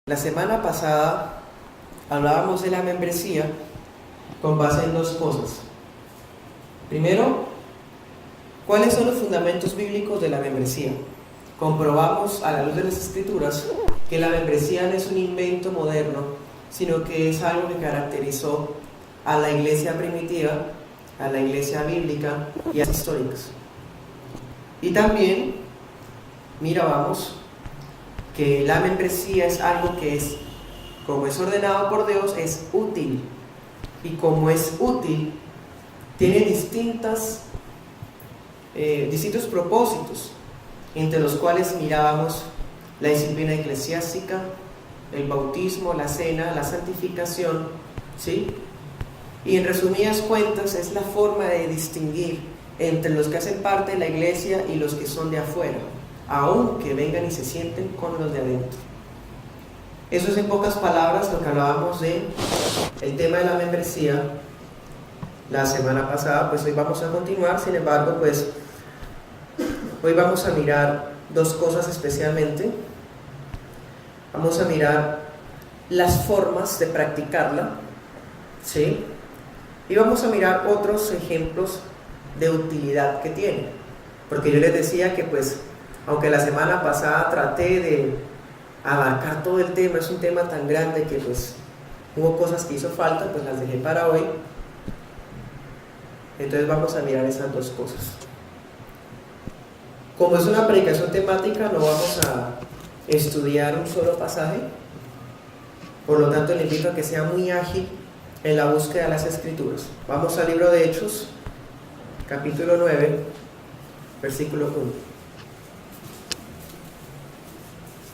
La semana pasada hablábamos de la membresía con base en dos cosas. Primero, ¿cuáles son los fundamentos bíblicos de la membresía? Comprobamos a la luz de las Escrituras que la membresía no es un invento moderno, sino que es algo que caracterizó a la iglesia primitiva, a la iglesia bíblica y a las históricas. Y también mirábamos que la membresía es algo que es, como es ordenado por Dios, es útil. Y como es útil, tiene distintos propósitos, entre los cuales mirábamos la disciplina eclesiástica, el bautismo, la cena, la santificación, ¿sí? Y en resumidas cuentas es la forma de distinguir entre los que hacen parte de la iglesia y los que son de afuera, aunque vengan y se sienten con los de adentro. Eso es en pocas palabras lo que hablábamos de el tema de la membresía la semana pasada. Pues hoy vamos a continuar. Sin embargo, pues hoy vamos a mirar dos cosas especialmente. Vamos a mirar las formas de practicarla, ¿sí? Y vamos a mirar otros ejemplos de utilidad que tiene. Porque yo les decía que pues, aunque la semana pasada traté de abarcar todo el tema, es un tema tan grande que pues hubo cosas que hizo falta, pues las dejé para hoy. Entonces vamos a mirar esas dos cosas. Como es una predicación temática, no vamos a estudiar un solo pasaje, por lo tanto le invito a que sea muy ágil en la búsqueda de las Escrituras. Vamos al libro de Hechos, capítulo 9, versículo 1.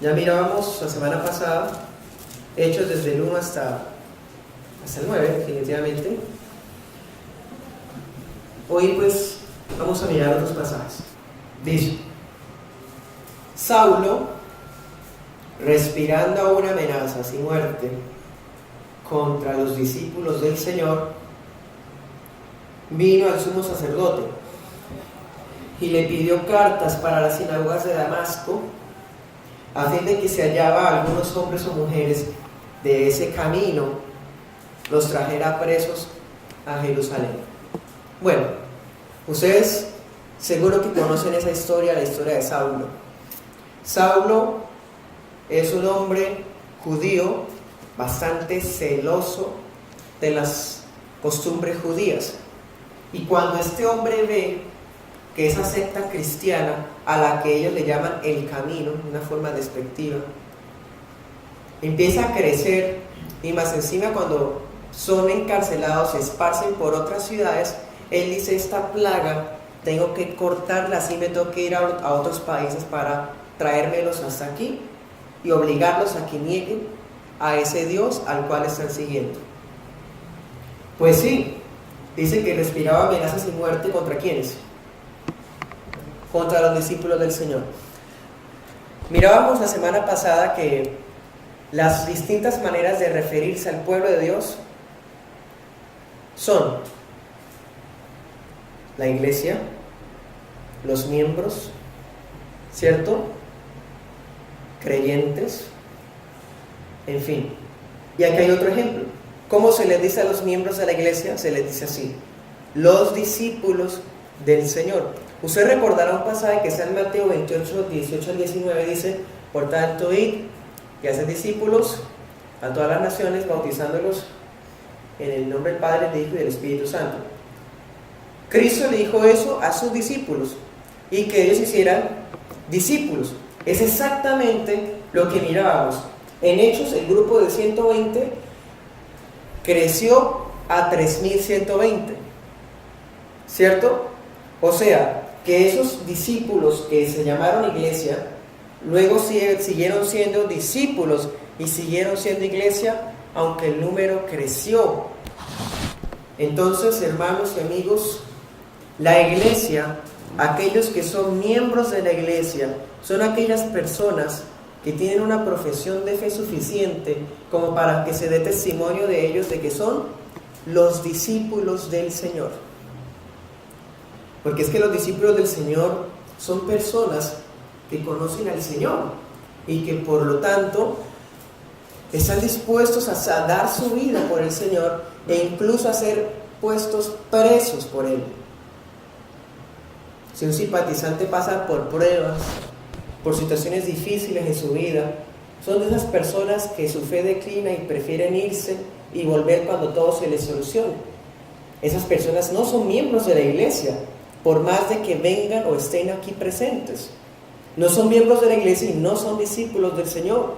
Ya mirábamos la semana pasada Hechos desde el 1 hasta el 9, definitivamente. Hoy pues vamos a mirar otros pasajes. Dice: Saulo, respirando aún amenazas y muerte contra los discípulos del Señor, vino al sumo sacerdote y le pidió cartas para las sinagogas de Damasco, a fin de que se hallaba algunos hombres o mujeres de ese camino, los trajera presos a Jerusalén. Bueno, ustedes seguro que conocen esa historia, la historia de Saulo. Saulo es un hombre judío bastante celoso de las costumbres judías. Y cuando este hombre ve que esa secta cristiana, a la que ellos le llaman el camino, una forma despectiva, empieza a crecer, y más encima cuando son encarcelados, se esparcen por otras ciudades, él dice: esta plaga tengo que cortarla, así me tengo que ir a otros países para traérmelos hasta aquí y obligarlos a que nieguen a ese Dios al cual están siguiendo. Pues sí, dice que respiraba amenazas y muerte. ¿Contra quiénes? Contra los discípulos del Señor. Mirábamos la semana pasada que las distintas maneras de referirse al pueblo de Dios son la iglesia, los miembros, ¿cierto? Creyentes, en fin. Y aquí hay otro ejemplo. ¿Cómo se les dice a los miembros de la iglesia? Se les dice así: los discípulos del Señor. Usted recordará un pasaje que está en Mateo 28, 18 al 19, dice: por tanto, id y haced discípulos a todas las naciones, bautizándolos en el nombre del Padre, del Hijo y del Espíritu Santo. Cristo le dijo eso a sus discípulos, y que ellos hicieran discípulos. Es exactamente lo que mirábamos. En Hechos, el grupo de 120 creció a 3.120, ¿cierto? O sea, que esos discípulos que se llamaron iglesia, luego siguieron siendo discípulos y siguieron siendo iglesia, aunque el número creció. Entonces, hermanos y amigos, la iglesia, aquellos que son miembros de la iglesia, son aquellas personas que tienen una profesión de fe suficiente como para que se dé testimonio de ellos de que son los discípulos del Señor. Porque es que los discípulos del Señor son personas que conocen al Señor y que por lo tanto están dispuestos a dar su vida por el Señor e incluso a ser puestos presos por Él. Si un simpatizante pasa por pruebas, por situaciones difíciles en su vida, son de esas personas que su fe declina y prefieren irse y volver cuando todo se les solucione. Esas personas no son miembros de la iglesia, por más de que vengan o estén aquí presentes. No son miembros de la iglesia y no son discípulos del Señor.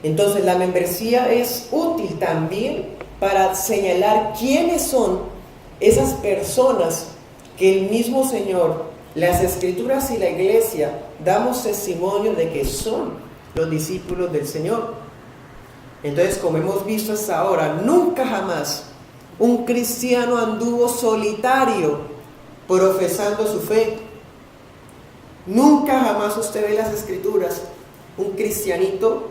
Entonces la membresía es útil también para señalar quiénes son esas personas que el mismo Señor, las Escrituras y la iglesia damos testimonio de que son los discípulos del Señor. Entonces, como hemos visto hasta ahora, nunca jamás un cristiano anduvo solitario profesando su fe. Nunca jamás usted ve en las Escrituras un cristianito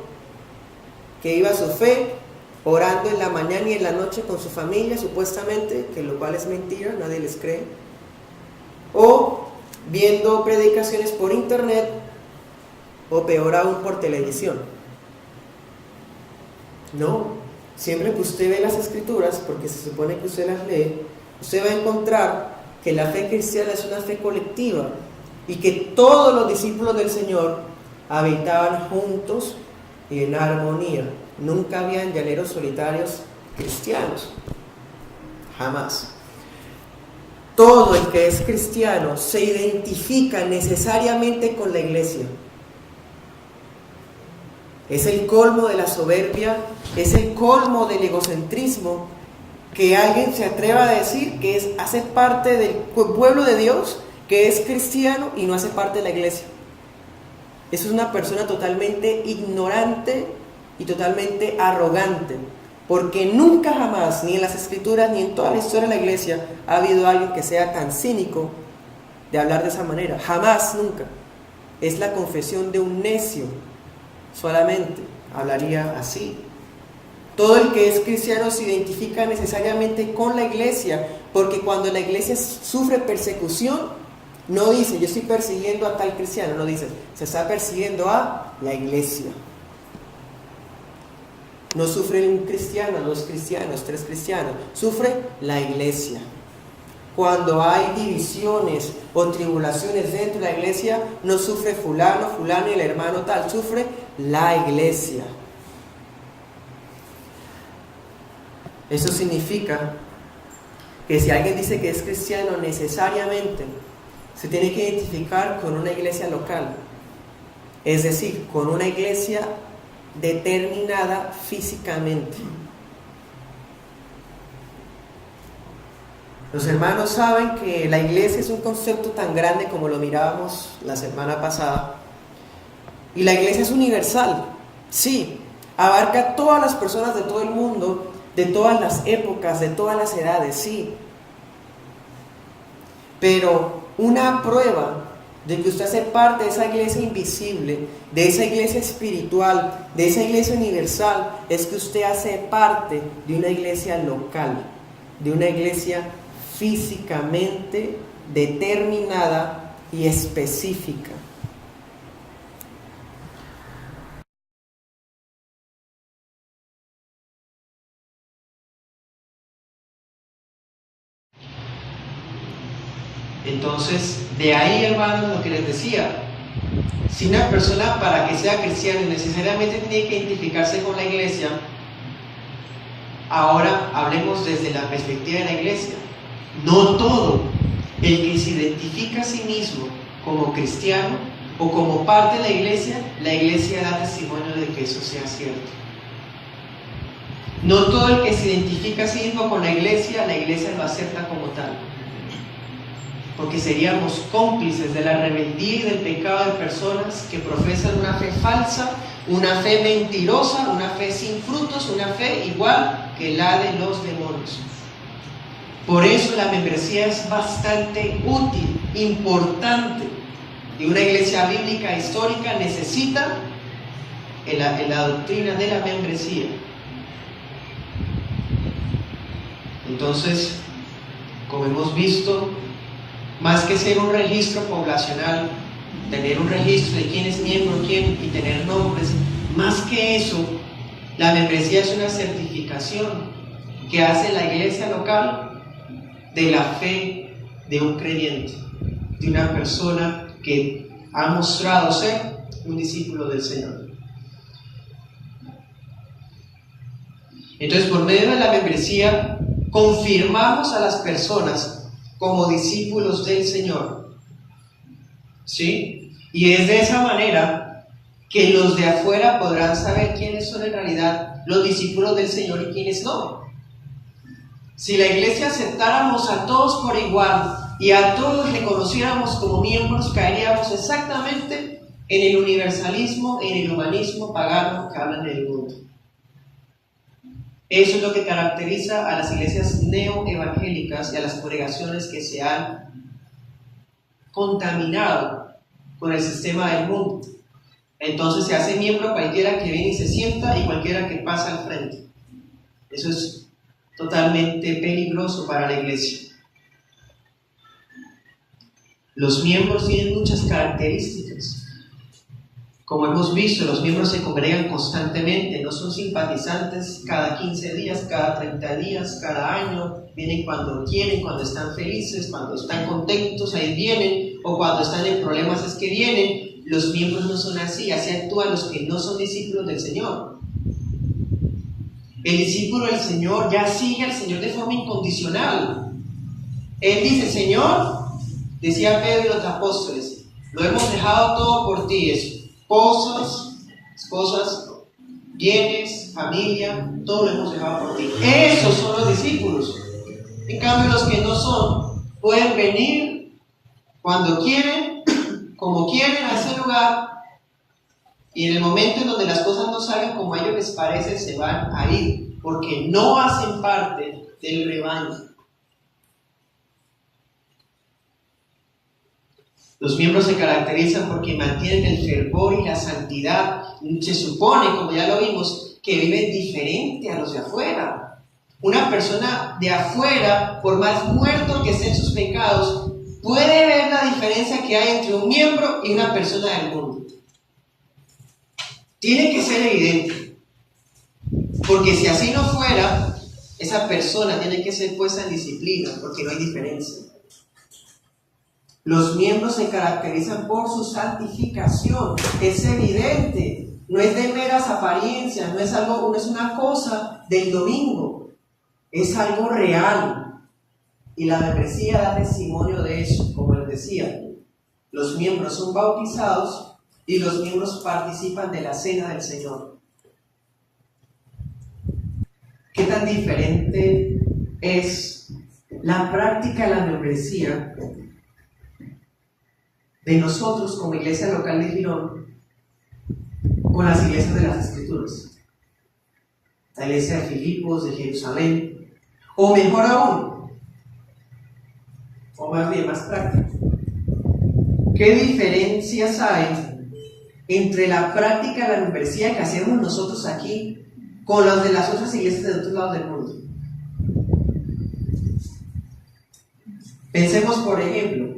que iba a su fe orando en la mañana y en la noche con su familia, supuestamente, que lo cual es mentira, nadie les cree, o viendo predicaciones por internet, o peor aún por televisión. No, siempre que usted ve las Escrituras, porque se supone que usted las lee, usted va a encontrar que la fe cristiana es una fe colectiva y que todos los discípulos del Señor habitaban juntos y en armonía. Nunca habían llaneros solitarios cristianos, jamás. Todo el que es cristiano se identifica necesariamente con la iglesia. Es el colmo de la soberbia, es el colmo del egocentrismo que alguien se atreva a decir que hace parte del pueblo de Dios, que es cristiano y no hace parte de la iglesia. Eso es una persona totalmente ignorante y totalmente arrogante, porque nunca jamás, ni en las Escrituras ni en toda la historia de la iglesia, ha habido alguien que sea tan cínico de hablar de esa manera. Jamás, nunca. Es la confesión de un necio. Solamente hablaría así. Todo el que es cristiano se identifica necesariamente con la iglesia, porque cuando la iglesia sufre persecución, no dice yo estoy persiguiendo a tal cristiano, no dice se está persiguiendo a la iglesia. No sufre un cristiano, 2 cristianos, 3 cristianos, sufre la iglesia. Cuando hay divisiones o tribulaciones dentro de la iglesia, no sufre fulano y el hermano tal, sufre la iglesia. Eso significa que si alguien dice que es cristiano, necesariamente se tiene que identificar con una iglesia local, es decir, con una iglesia determinada físicamente. Los hermanos saben que la iglesia es un concepto tan grande como lo mirábamos la semana pasada. Y la iglesia es universal, sí, abarca a todas las personas de todo el mundo, de todas las épocas, de todas las edades, sí. Pero una prueba de que usted hace parte de esa iglesia invisible, de esa iglesia espiritual, de esa iglesia universal, es que usted hace parte de una iglesia local, de una iglesia físicamente determinada y específica. Entonces, de ahí, hermanos, lo que les decía, si una persona para que sea cristiano necesariamente tiene que identificarse con la iglesia, ahora hablemos desde la perspectiva de la iglesia. No todo el que se identifica a sí mismo como cristiano o como parte de la iglesia da testimonio de que eso sea cierto. No todo el que se identifica a sí mismo con la iglesia lo acepta como tal, porque seríamos cómplices de la rebeldía y del pecado de personas que profesan una fe falsa, una fe mentirosa, una fe sin frutos, una fe igual que la de los demonios. Por eso la membresía es bastante útil, importante, y una iglesia bíblica histórica necesita la doctrina de la membresía. Entonces, como hemos visto, más que ser un registro poblacional, tener un registro de quién es miembro, quién y tener nombres, más que eso, La membresía es una certificación que hace la iglesia local de la fe de un creyente, de una persona que ha mostrado ser un discípulo del Señor. Entonces, por medio de la membresía, confirmamos a las personas como discípulos del Señor. ¿Sí? Y es de esa manera que los de afuera podrán saber quiénes son en realidad los discípulos del Señor y quiénes no. Si la iglesia aceptáramos a todos por igual y a todos reconociéramos como miembros, caeríamos exactamente en el universalismo, en el humanismo pagano que hablan del mundo. Eso es lo que caracteriza a las iglesias neoevangélicas y a las congregaciones que se han contaminado con el sistema del mundo. Entonces se hace miembro cualquiera que viene y se sienta y cualquiera que pasa al frente. Eso es totalmente peligroso para la iglesia. Los miembros tienen muchas características. Como hemos visto, los miembros se congregan constantemente, no son simpatizantes cada 15 días, cada 30 días, cada año. Vienen cuando quieren, cuando están felices, cuando están contentos, ahí vienen, o cuando están en problemas es que vienen. Los miembros no son así, así actúan los que no son discípulos del Señor. El discípulo del Señor ya sigue al Señor de forma incondicional. Él dice: Señor, decía Pedro y los apóstoles, lo hemos dejado todo por ti, esposas, bienes, familia, todo lo hemos dejado por ti. Esos son los discípulos. En cambio, los que no son, pueden venir cuando quieren, como quieren a ese lugar, y en el momento en donde las cosas no salgan como a ellos les parece, se van a ir, porque no hacen parte del rebaño. Los miembros se caracterizan porque mantienen el fervor y la santidad. Se supone, como ya lo vimos, que viven diferente a los de afuera. Una persona de afuera, por más muerto que esté en sus pecados, puede ver la diferencia que hay entre un miembro y una persona del mundo. Tiene que ser evidente. Porque si así no fuera, esa persona tiene que ser puesta en disciplina, porque no hay diferencia. Los miembros se caracterizan por su santificación. Es evidente, no es de meras apariencias, no es una cosa del domingo, es algo real. Y la membresía da testimonio de eso, como les decía. Los miembros son bautizados y los miembros participan de la cena del Señor. ¿Qué tan diferente es la práctica de la membresía de nosotros como iglesia local de Girón con las iglesias de las Escrituras? La iglesia de Filipos, de Jerusalén, o mejor aún, o más bien más práctico, ¿qué diferencias hay entre la práctica de la membresía que hacemos nosotros aquí con las de las otras iglesias de otros lados del mundo? Pensemos, por ejemplo,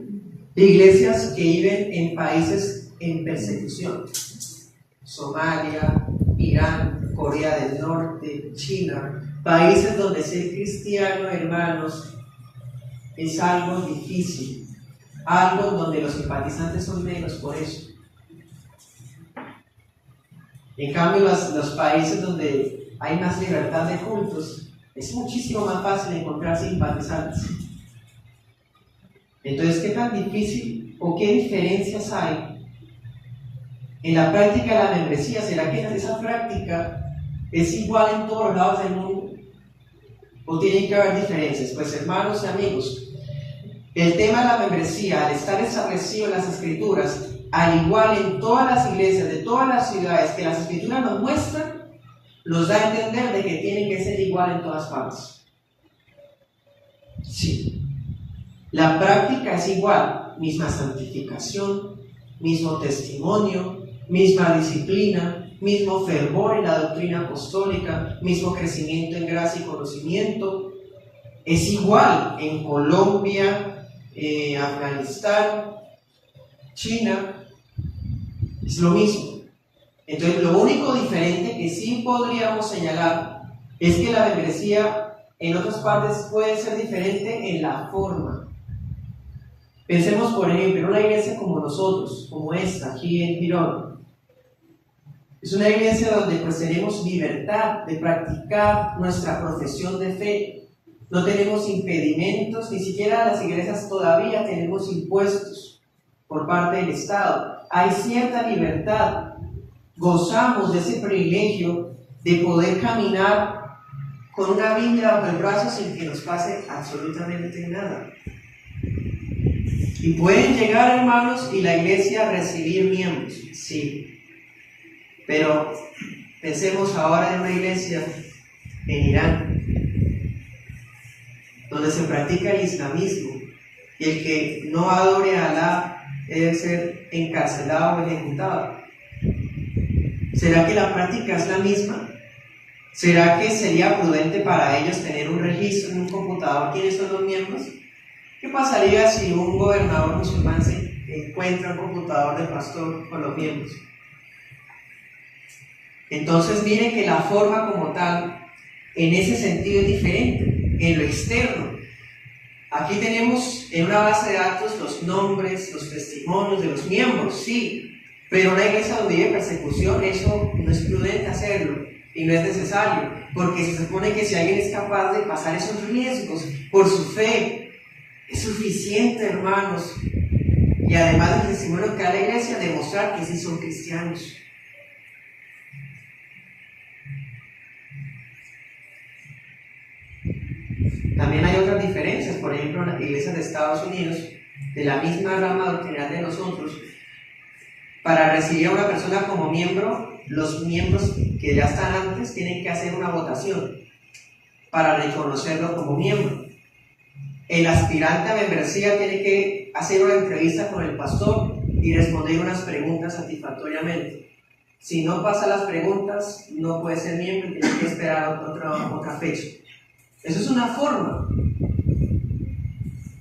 iglesias que viven en países en persecución: Somalia, Irán, Corea del Norte, China, países donde ser cristiano, hermanos, es algo difícil, algo donde los simpatizantes son menos por eso. En cambio, los países donde hay más libertad de cultos, es muchísimo más fácil encontrar simpatizantes. Entonces, ¿qué tan difícil o qué diferencias hay en la práctica de la membresía? ¿Será que esa práctica es igual en todos los lados del mundo? ¿O tienen que haber diferencias? Pues, hermanos y amigos, el tema de la membresía, al estar establecido en las Escrituras, al igual en todas las iglesias de todas las ciudades que las Escrituras nos muestran, nos da a entender de que tienen que ser igual en todas partes. Sí. La práctica es igual, misma santificación, mismo testimonio, misma disciplina, mismo fervor en la doctrina apostólica, mismo crecimiento en gracia y conocimiento. Es igual en Colombia, Afganistán, China, es lo mismo. Entonces, lo único diferente que sí podríamos señalar es que la membresía en otras partes puede ser diferente en la forma. Pensemos, por ejemplo, en una iglesia como nosotros, como esta, aquí en Girón. Es una iglesia donde pues tenemos libertad de practicar nuestra profesión de fe. No tenemos impedimentos, ni siquiera las iglesias todavía tenemos impuestos por parte del Estado. Hay cierta libertad. Gozamos de ese privilegio de poder caminar con una Biblia bajo el brazo sin que nos pase absolutamente nada. Y pueden llegar, hermanos, y la iglesia recibir miembros, sí. Pero pensemos ahora en una iglesia en Irán, donde se practica el islamismo, y el que no adore a Alá debe ser encarcelado o ejecutado. ¿Será que la práctica es la misma? ¿Será que sería prudente para ellos tener un registro en un computador quiénes son los miembros? ¿Qué pasaría si un gobernador musulmán se encuentra un computador del pastor con los miembros? Entonces miren que la forma como tal, en ese sentido es diferente, en lo externo. Aquí tenemos en una base de datos los nombres, los testimonios de los miembros, sí, pero una iglesia donde vive persecución, eso no es prudente hacerlo y no es necesario, porque se supone que si alguien es capaz de pasar esos riesgos por su fe, es suficiente, hermanos, y además del testimonio que da la iglesia, demostrar que sí son cristianos. También hay otras diferencias, por ejemplo, en las iglesias de Estados Unidos, de la misma rama doctrinal de nosotros, para recibir a una persona como miembro, los miembros que ya están antes tienen que hacer una votación para reconocerlo como miembro. El aspirante a membresía tiene que hacer una entrevista con el pastor y responder unas preguntas satisfactoriamente. Si no pasa las preguntas, no puede ser miembro y tiene que esperar otra fecha. Eso es una forma.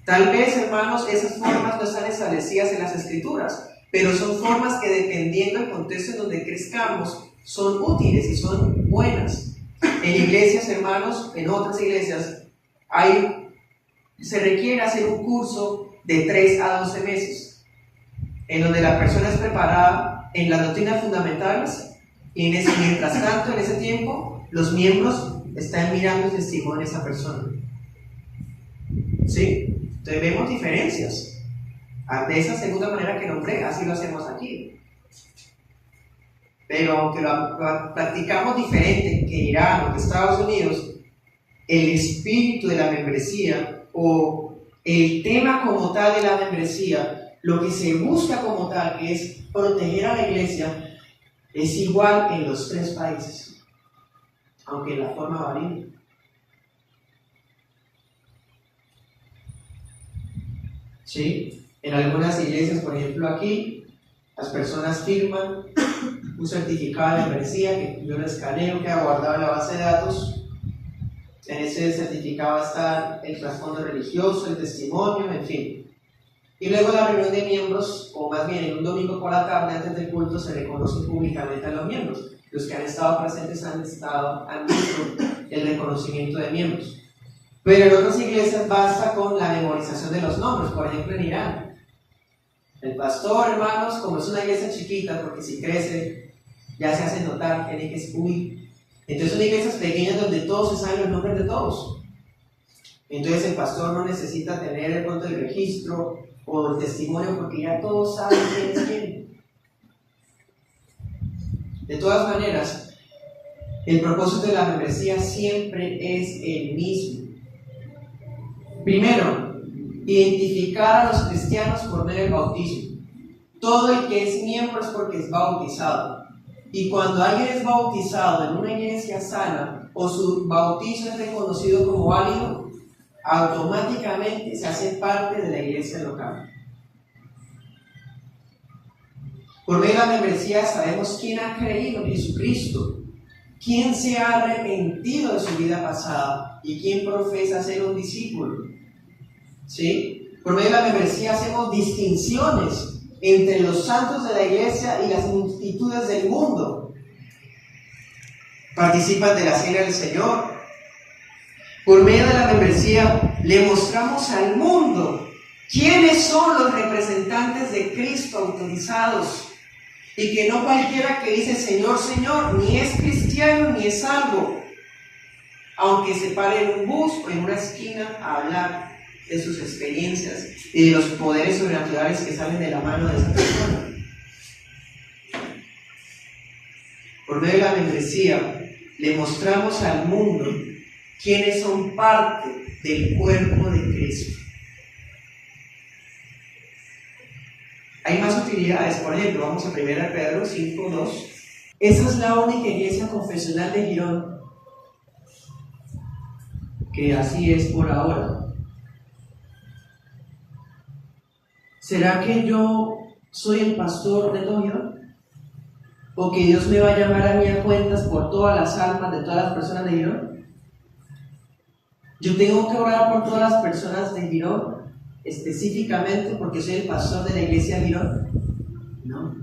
Tal vez, hermanos, esas formas no están establecidas en las Escrituras, pero son formas que, dependiendo del contexto en donde crezcamos, son útiles y son buenas. En iglesias, hermanos, en otras iglesias, se requiere hacer un curso de 3 a 12 meses, en donde la persona es preparada en las doctrinas fundamentales y mientras tanto, en ese tiempo, los miembros están mirando el testimonio de esa persona. ¿Sí? Entonces vemos diferencias. De esa segunda manera que nombré, así lo hacemos aquí. Pero aunque lo practicamos diferente que Irán o que Estados Unidos, el espíritu de la membresía o el tema como tal de la membresía, lo que se busca como tal, que es proteger a la iglesia, es igual en los 3 países, aunque la forma varía. ¿Sí? En algunas iglesias, por ejemplo aquí, las personas firman un certificado de membresía que yo lo escaneo, queda guardado en la base de datos. En ese certificado está el trasfondo religioso, el testimonio, en fin. Y luego la reunión de miembros, o más bien en un domingo por la tarde antes del culto, se reconoce públicamente a los miembros. Los que han estado presentes han visto el reconocimiento de miembros. Pero en otras iglesias basta con la memorización de los nombres, por ejemplo en Irán. El pastor, hermanos, como es una iglesia chiquita, porque si crece, ya se hace notar, tiene que subir. Entonces son iglesias pequeñas donde todos se saben los nombres de todos. Entonces el pastor no necesita tener el pronto del registro o el testimonio, porque ya todos saben quién es quién. De todas maneras, el propósito de la membresía siempre es el mismo. Primero, identificar a los cristianos por medio del bautismo. Todo el que es miembro es porque es bautizado. Y cuando alguien es bautizado en una iglesia sana o su bautismo es reconocido como válido, automáticamente se hace parte de la iglesia local. Por medio de la membresía sabemos quién ha creído en Jesucristo, quién se ha arrepentido de su vida pasada y quién profesa ser un discípulo. ¿Sí? Por medio de la membresía hacemos distinciones entre los santos de la iglesia y las multitudes del mundo. participan de la cena del Señor. Por medio de la membresía le mostramos al mundo quiénes son los representantes de Cristo autorizados, y que no cualquiera que dice Señor, Señor, ni es cristiano ni es salvo, aunque se pare en un bus o en una esquina a hablar de sus experiencias y de los poderes sobrenaturales que salen de la mano de esa persona. Por medio de la membresía le mostramos al mundo quienes son parte del cuerpo de Cristo. Hay más utilidades. Por ejemplo, vamos a 1 Pedro 5:2. Esa es la única iglesia confesional de Girón, que así es por ahora. ¿Será que yo soy el pastor de todo Girón? ¿O que Dios me va a llamar a mí a cuentas por todas las almas de todas las personas de Girón? ¿Yo tengo que orar por todas las personas de Girón específicamente porque soy el pastor de la iglesia de Girón? No.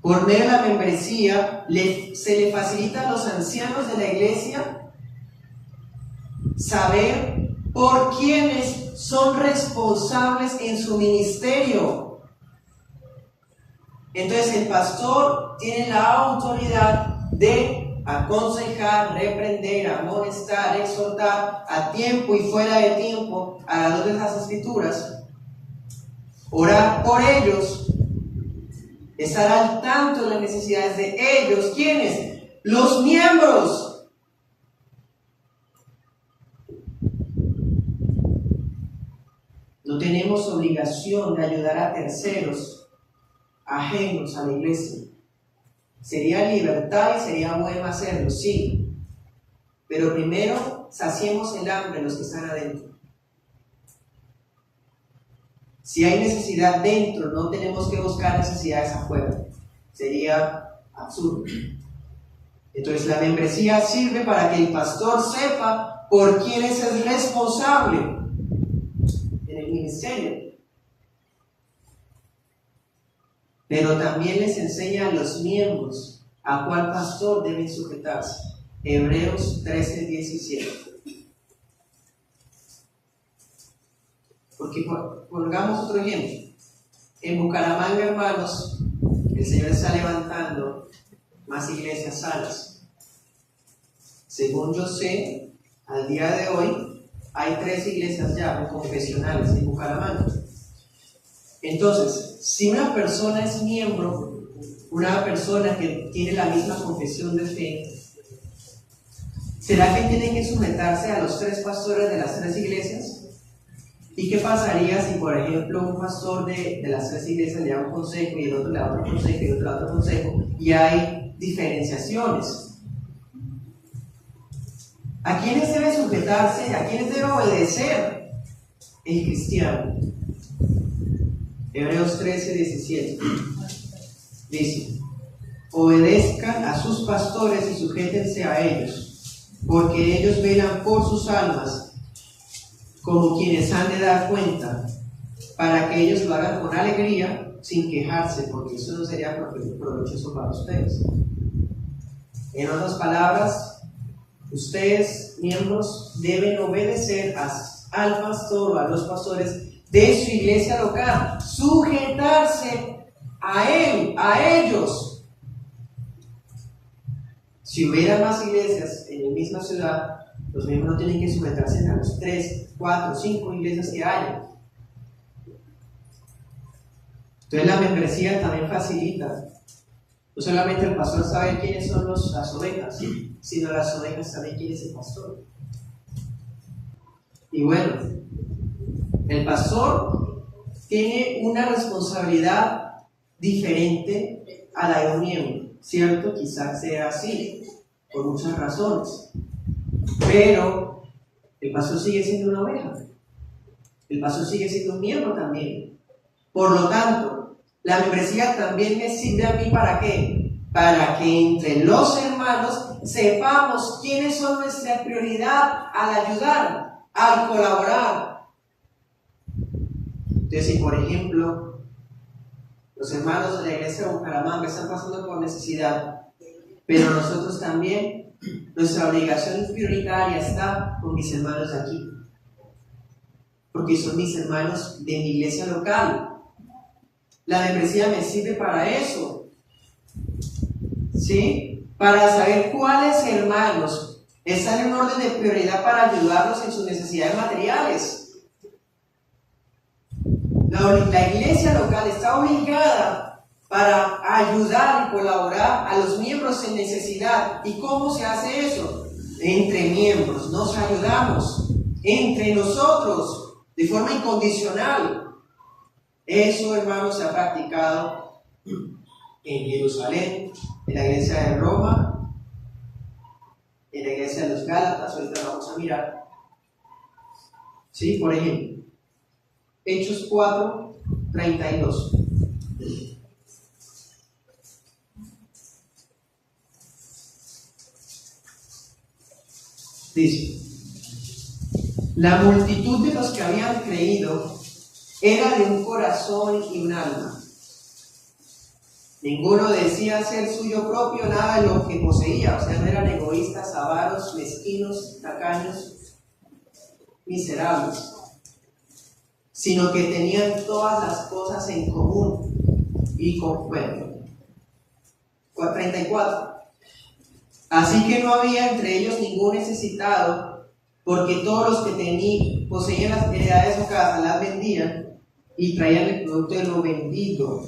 Por medio de la membresía se le facilita a los ancianos de la iglesia saber por quiénes son responsables en su ministerio. Entonces el pastor tiene la autoridad de aconsejar, reprender, amonestar, exhortar a tiempo y fuera de tiempo a la luz de las Escrituras, orar por ellos, estar al tanto de las necesidades de ellos. ¿Quiénes? Los miembros. No tenemos obligación de ayudar a terceros ajenos a la iglesia. Sería libertad y sería bueno hacerlo, sí. Pero primero saciemos el hambre de los que están adentro. Si hay necesidad dentro, no tenemos que buscar necesidades afuera. Sería absurdo. Entonces la membresía sirve para que el pastor sepa por quién es el responsable en el ministerio. Pero también les enseña a los miembros a cuál pastor deben sujetarse. Hebreos 13:17. Porque pongamos otro ejemplo. En Bucaramanga, hermanos, el Señor está levantando más iglesias salas. Según yo sé, al día de hoy hay 3 iglesias ya confesionales en Bucaramanga. Entonces, si una persona es miembro, una persona que tiene la misma confesión de fe, ¿será que tiene que sujetarse a los 3 pastores de las 3 iglesias? ¿Y qué pasaría si, por ejemplo, un pastor de las 3 iglesias le da un consejo y el otro le da otro consejo y el otro le da otro consejo y hay diferenciaciones? ¿A quiénes debe sujetarse? ¿A quiénes debe obedecer el cristiano? Hebreos 13:17 dice: obedezcan a sus pastores y sujétense a ellos, porque ellos velan por sus almas como quienes han de dar cuenta, para que ellos lo hagan con alegría, sin quejarse, porque eso no sería provechoso para ustedes. En otras palabras, ustedes, miembros, deben obedecer al pastor o a los pastores de su iglesia local, sujetarse a él, a ellos. Si hubiera más iglesias en la misma ciudad, los miembros no tienen que sujetarse a los 3, 4, 5 iglesias que haya. Entonces la membresía también facilita. No solamente el pastor sabe quiénes son las ovejas, sino las ovejas saben quién es el pastor. Y bueno, el pastor tiene una responsabilidad diferente a la de un miembro, ¿cierto? Quizás sea así, por muchas razones. Pero el pastor sigue siendo una oveja. El pastor sigue siendo un miembro también. Por lo tanto, la membresía también me sirve a mí ¿para qué? Para que entre los hermanos sepamos quiénes son nuestra prioridad al ayudar, al colaborar. Entonces, si por ejemplo los hermanos de la iglesia de Bucaramanga están pasando por necesidad, Pero nosotros también, nuestra obligación prioritaria está con mis hermanos de aquí, porque son mis hermanos de mi iglesia local. La membresía me sirve para eso, ¿sí? Para saber cuáles hermanos están en orden de prioridad para ayudarlos en sus necesidades materiales. La iglesia local está obligada para ayudar y colaborar a los miembros en necesidad. ¿Y cómo se hace eso? Entre miembros, nos ayudamos entre nosotros de forma incondicional. Eso, hermanos, se ha practicado en Jerusalén, en la iglesia de Roma, en la iglesia de los Gálatas. Ahorita vamos a mirar. ¿Sí? Por ejemplo, Hechos 4:32. Dice: la multitud de los que habían creído era de un corazón y un alma. Ninguno decía ser suyo propio nada de lo que poseía, o sea, no eran egoístas, avaros, mezquinos, tacaños, miserables, sino que tenían todas las cosas en común y concuerdo. 34. Así que no había entre ellos ningún necesitado, porque todos los que poseían las heredades o casas las vendían y traían el producto de lo vendido.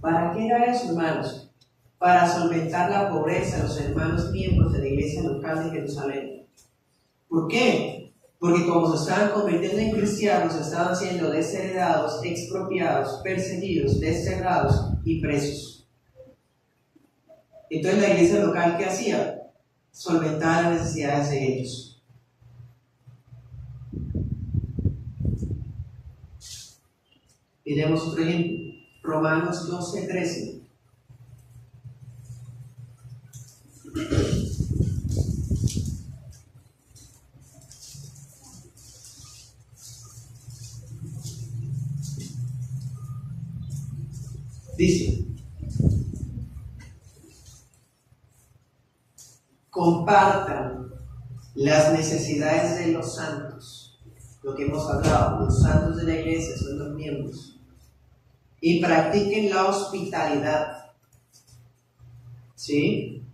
¿Para qué era eso, hermanos? Para solventar la pobreza de los hermanos miembros de la iglesia local de Jerusalén. ¿Por qué? Porque como se estaban convirtiendo en cristianos, estaban siendo desheredados, expropiados, perseguidos, desterrados y presos. Entonces la iglesia local, ¿qué hacía? Solventar las necesidades de ellos. Miremos otro ejemplo. Romanos 12:13. Dice: compartan las necesidades de los santos, lo que hemos hablado, los santos de la iglesia son los miembros, y practiquen la hospitalidad. ¿Sí?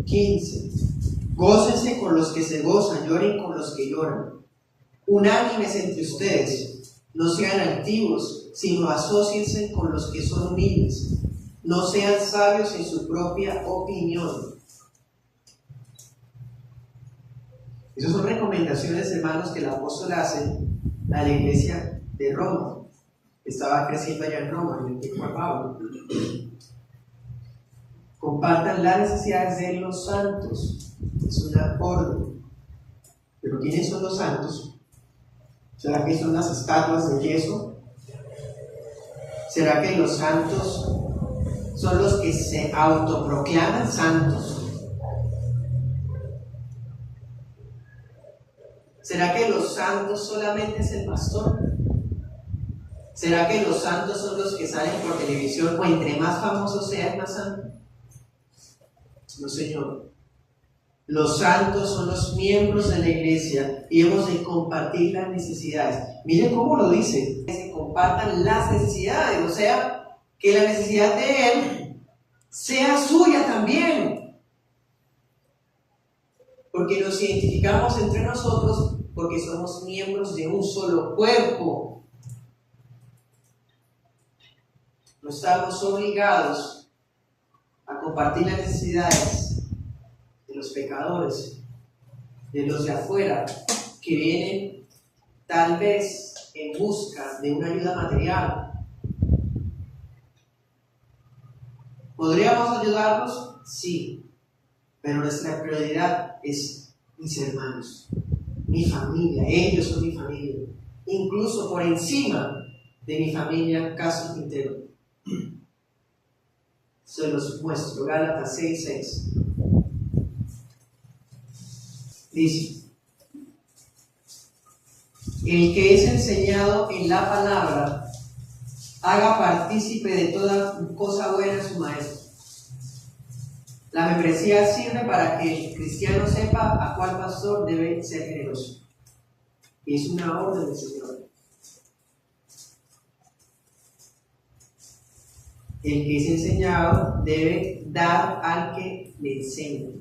15. Gócense con los que se gozan, lloren con los que lloran. Unánimes entre ustedes, no sean altivos, sino asóciense con los que son humildes. No sean sabios en su propia opinión. Esas son recomendaciones, hermanos, que el apóstol hace a la iglesia de Roma. Estaba creciendo allá en Roma, en el tiempo de Pablo. Compartan las necesidades de los santos. Es una orden. Pero ¿quiénes son los santos? ¿Será que son las estatuas de yeso? ¿Será que los santos son los que se autoproclaman santos? ¿Será que los santos solamente es el pastor? ¿Será que los santos son los que salen por televisión o entre más famosos sea más santo? No, señor. Los santos son los miembros de la iglesia y hemos de compartir las necesidades. Miren cómo lo dice: que se compartan las necesidades, o sea, que la necesidad de él sea suya también. Porque nos identificamos entre nosotros porque somos miembros de un solo cuerpo. No estamos obligados a compartir las necesidades de los pecadores, de los de afuera, que vienen tal vez en busca de una ayuda material. ¿Podríamos ayudarlos? Sí, pero nuestra prioridad es mis hermanos, mi familia. Ellos son mi familia, incluso por encima de mi familia Castro Quintero. Se los muestro. Gálatas 6:6 dice: el que es enseñado en la palabra haga partícipe de toda cosa buena a su maestro. La membresía sirve para que el cristiano sepa a cuál pastor debe ser generoso. Y es una orden del Señor. El que es enseñado debe dar al que le enseña.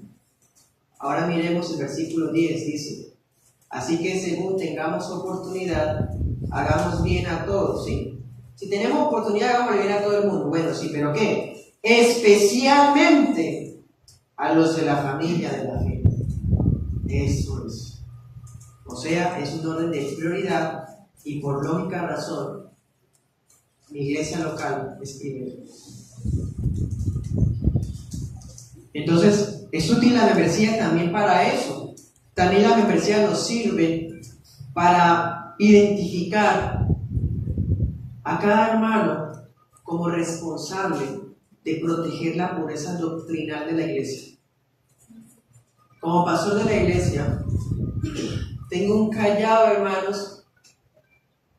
Ahora miremos el versículo 10, dice: así que según tengamos oportunidad, hagamos bien a todos, ¿sí? Si tenemos oportunidad, hagamos bien a todo el mundo. Bueno, sí, pero ¿qué? Especialmente a los de la familia de la fe. Eso es. O sea, es un orden de prioridad y por lógica razón, mi iglesia local es primero. Entonces, es útil la membresía también para eso. También la membresía nos sirve para identificar a cada hermano como responsable de proteger la pureza doctrinal de la iglesia. Como pastor de la iglesia, tengo un callado, hermanos,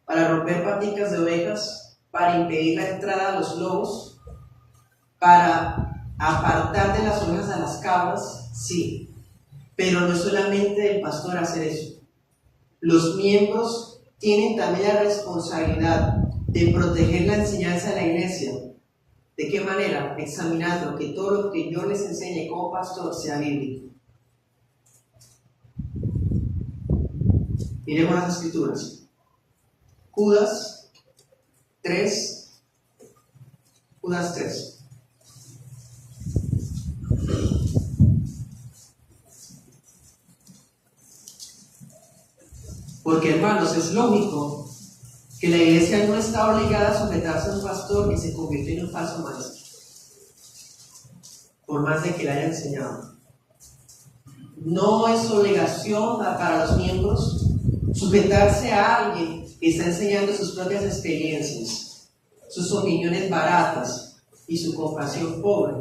para romper paticas de ovejas, para impedir la entrada a los lobos, para apartar de las ovejas a las cabras, sí. Pero no es solamente el pastor hacer eso. Los miembros tienen también la responsabilidad de proteger la enseñanza de la iglesia. ¿De qué manera? Examinando que todo lo que yo les enseñe como pastor sea bíblico. Miremos las escrituras. Judas 3. Judas 3. Porque, hermanos, es lógico que la iglesia no está obligada a sujetarse a un pastor que se convirtió en un falso maestro, por más de que le haya enseñado. No es obligación para los miembros sujetarse a alguien que está enseñando sus propias experiencias, sus opiniones baratas y su compasión pobre.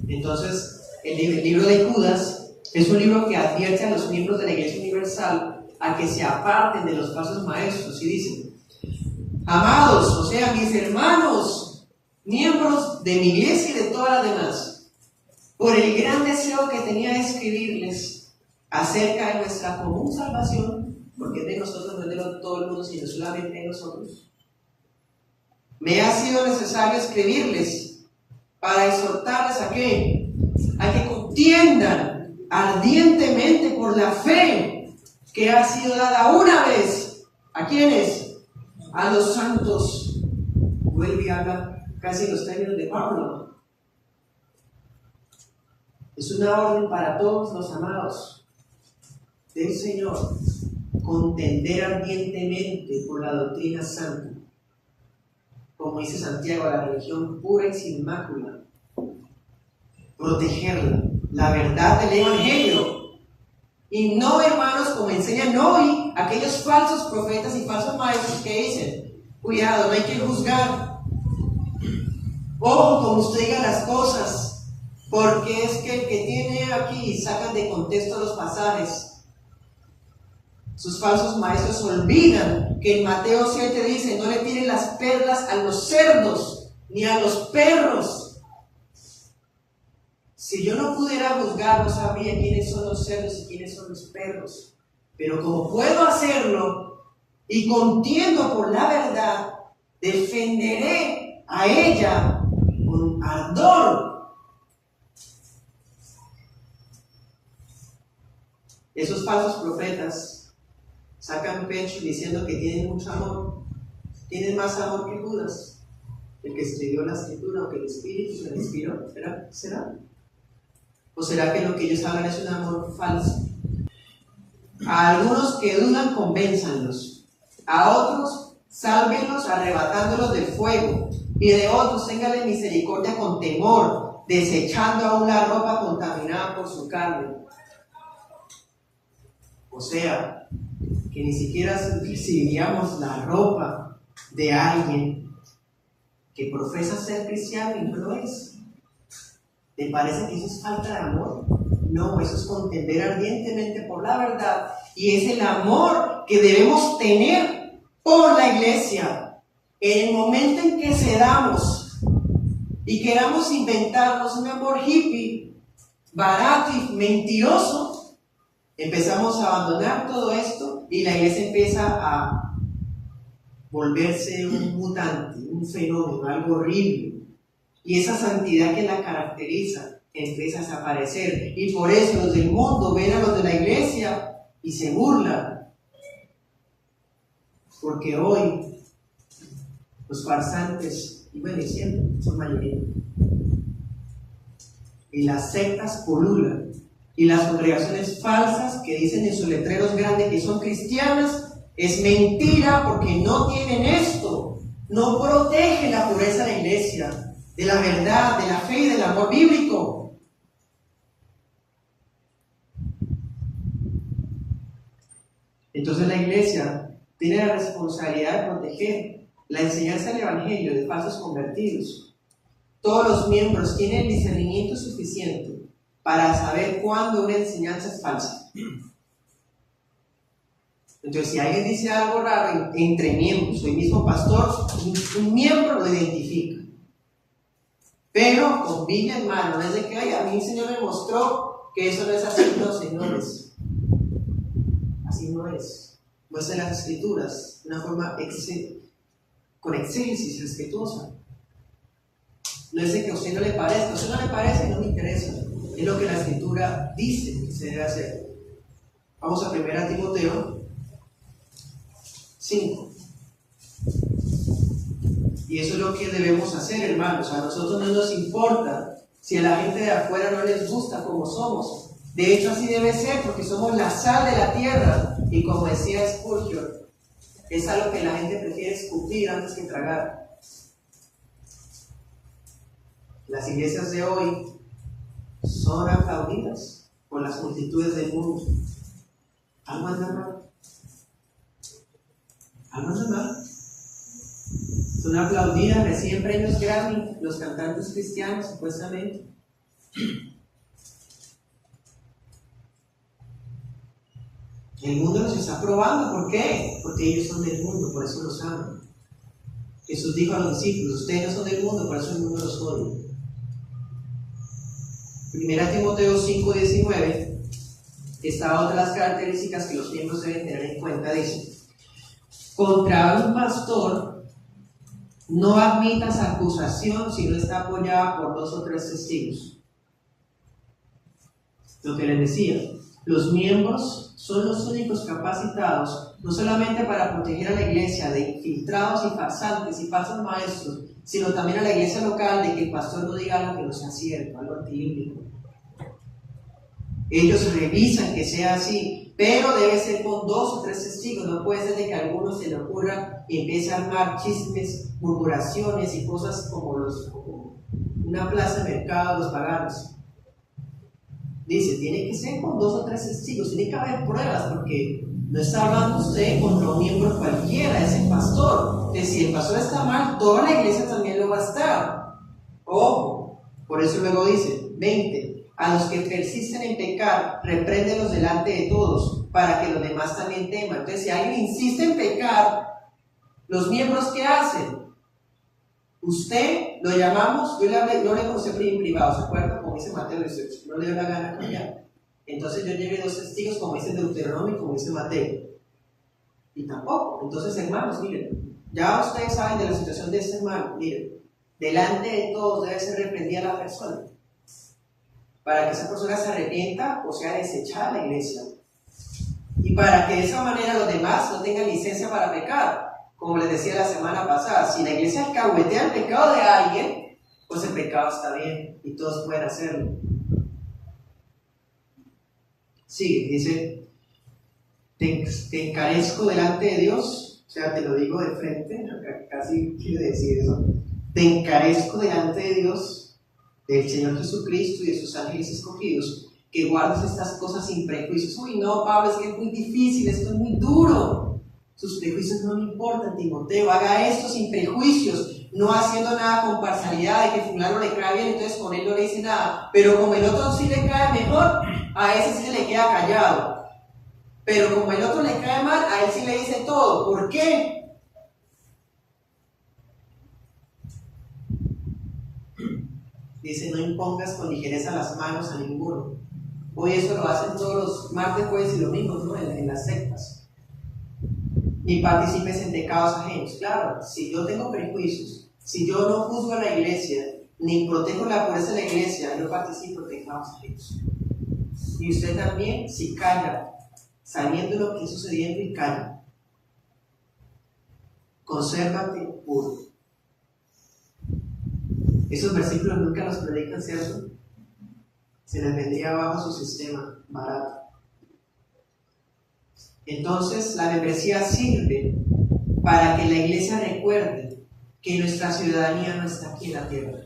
Entonces, el libro de Judas es un libro que advierte a los miembros de la Iglesia Universal a que se aparten de los falsos maestros y dice: amados, o sea, mis hermanos, miembros de mi iglesia y de todas las demás, por el gran deseo que tenía de escribirles acerca de nuestra común salvación, porque es de nosotros, no es de todo el mundo, sino solamente de nosotros, me ha sido necesario escribirles para exhortarles a que contiendan ardientemente por la fe que ha sido dada una vez. ¿A quiénes? A los santos. Vuelve y habla casi los términos de Pablo. Es una orden para todos los amados del Señor: contender ardientemente por la doctrina santa, como dice Santiago, la religión pura y sin mácula, protegerla, la verdad del Evangelio. Y no, hermanos, como enseñan hoy aquellos falsos profetas y falsos maestros que dicen: cuidado, no hay que juzgar, ojo como usted diga las cosas, porque es que el que tiene aquí sacan de contexto los pasajes. Sus falsos maestros olvidan que en Mateo 7 dice: no le tiren las perlas a los cerdos ni a los perros. Si yo no pudiera juzgar, no sabría quiénes son los cerdos y quiénes son los perros. Pero como puedo hacerlo y contiendo por la verdad, defenderé a ella con ardor. Esos falsos profetas sacan pecho diciendo que tienen mucho amor. Tienen más amor que Judas, el que escribió la escritura, o que el Espíritu se le inspiró. ¿Será? ¿O será que lo que ellos hablan es un amor falso? A algunos que dudan, convénzanlos. A otros, sálvenlos arrebatándolos del fuego. Y de otros, ténganle misericordia con temor, desechando aún la ropa contaminada por su carne. O sea, que ni siquiera recibiríamos la ropa de alguien que profesa ser cristiano y no lo es. ¿Te parece que eso es falta de amor? No, eso es contender ardientemente por la verdad, y es el amor que debemos tener por la iglesia. En el momento en que cedamos y queramos inventarnos un amor hippie, barato y mentiroso, empezamos a abandonar todo esto y la iglesia empieza a volverse un mutante, un fenómeno, algo horrible. Y esa santidad que la caracteriza empieza a desaparecer. Y por eso los del mundo ven a los de la iglesia y se burlan. Porque hoy los farsantes, y bueno, siempre son mayoría, y las sectas pululan, y las congregaciones falsas que dicen en sus letreros grandes que son cristianas, es mentira porque no tienen esto, no protegen la pureza de la iglesia, de la verdad, de la fe y del amor bíblico. Entonces la iglesia tiene la responsabilidad de proteger la enseñanza del evangelio de falsos convertidos. Todos los miembros tienen el discernimiento suficiente para saber cuándo una enseñanza es falsa. Entonces, si alguien dice algo raro entre miembros, o el mismo pastor, un miembro lo identifica. Pero con Biblia en mano, no es de que, ay, a mí el Señor me mostró que eso no es así. No, señores, así no es. Muestra las Escrituras de una forma con exégesis respetuosa. No es de que a usted no le parezca, a usted no le parece, no me interesa. Es lo que la Escritura dice que se debe hacer. Vamos a 1 Timoteo 5. Y eso es lo que debemos hacer, hermanos. A nosotros no nos importa si a la gente de afuera no les gusta como somos. De hecho, así debe ser, porque somos la sal de la tierra. Y como decía Spurgeon, es algo que la gente prefiere escupir antes que tragar. Las iglesias de hoy son aplaudidas por las multitudes del mundo. Algo anda mal. Algo anda mal. Son aplaudidas, reciben premios Grammy los cantantes cristianos, supuestamente. El mundo los está probando. ¿Por qué? Porque ellos son del mundo, por eso los aman. Jesús dijo a los discípulos: ustedes no son del mundo, por eso el mundo los odia. 1 Timoteo 5:19, esta otra de las características que los miembros deben tener en cuenta, dice: contra un pastor no admitas acusación si no está apoyada por 2 o 3 testigos. Lo que les decía, los miembros son los únicos capacitados no solamente para proteger a la iglesia de infiltrados y farsantes y falsos maestros, sino también a la iglesia local de que el pastor no diga algo que no sea cierto, algo antibíblico. Ellos revisan que sea así, pero debe ser con 2 o 3 testigos. No puede ser de que a alguno se le ocurra y empiece a armar chismes, murmuraciones y cosas como una plaza de mercado de los paganos. Dice, tiene que ser con 2 o 3 testigos, tiene que haber pruebas, porque no está hablando usted contra un miembro cualquiera, es el pastor. Entonces, si el pastor está mal, toda la iglesia también lo va a estar. Ojo, por eso luego dice, 20. A los que persisten en pecar, repréndelos delante de todos, para que los demás también teman. Entonces, si alguien insiste en pecar, los miembros, ¿qué hacen? Usted lo llamamos, yo le conocí en privado, ¿se acuerdan? Como dice Mateo 18, no le dio la gana cambiar. Entonces yo llevé 2 testigos, como dice Deuteronomio y como dice Mateo. Y tampoco. Entonces, hermanos, miren, ya ustedes saben de la situación de este hermano. Miren, delante de todos debe ser reprendida la persona, para que esa persona se arrepienta o sea desechada de la iglesia. Y para que de esa manera los demás no tengan licencia para pecar. Como les decía la semana pasada, si la iglesia alcahuetea el pecado de alguien, pues el pecado está bien y todos pueden hacerlo. Sigue, dice, te encarezco delante de Dios, o sea, te lo digo de frente, casi quiere decir eso. Te encarezco delante de Dios, del Señor Jesucristo y de sus ángeles escogidos, que guardes estas cosas sin prejuicios. Uy, no, Pablo, es que es muy difícil, esto es muy duro. Sus prejuicios no me importan, Timoteo. Haga esto sin prejuicios, no haciendo nada con parcialidad de que fulano le cae bien, entonces con él no le dice nada. Pero como el otro sí le cae mejor, a ese sí se le queda callado. Pero como el otro le cae mal, a él sí le dice todo. ¿Por qué? Dice, no impongas con ligereza las manos a ninguno. Hoy eso lo hacen todos los martes, jueves y domingos, ¿no? En las sectas. Ni participes en pecados ajenos. Claro, si yo tengo prejuicios, si yo no juzgo a la iglesia, ni protejo la pureza de la iglesia, yo participo en pecados ajenos. Y usted también, si calla, sabiendo lo que está sucediendo y calla, consérvate puro. Esos versículos nunca los predican, ¿cierto? Se les vendría abajo su sistema barato. Entonces, la membresía sirve para que la iglesia recuerde que nuestra ciudadanía no está aquí en la tierra.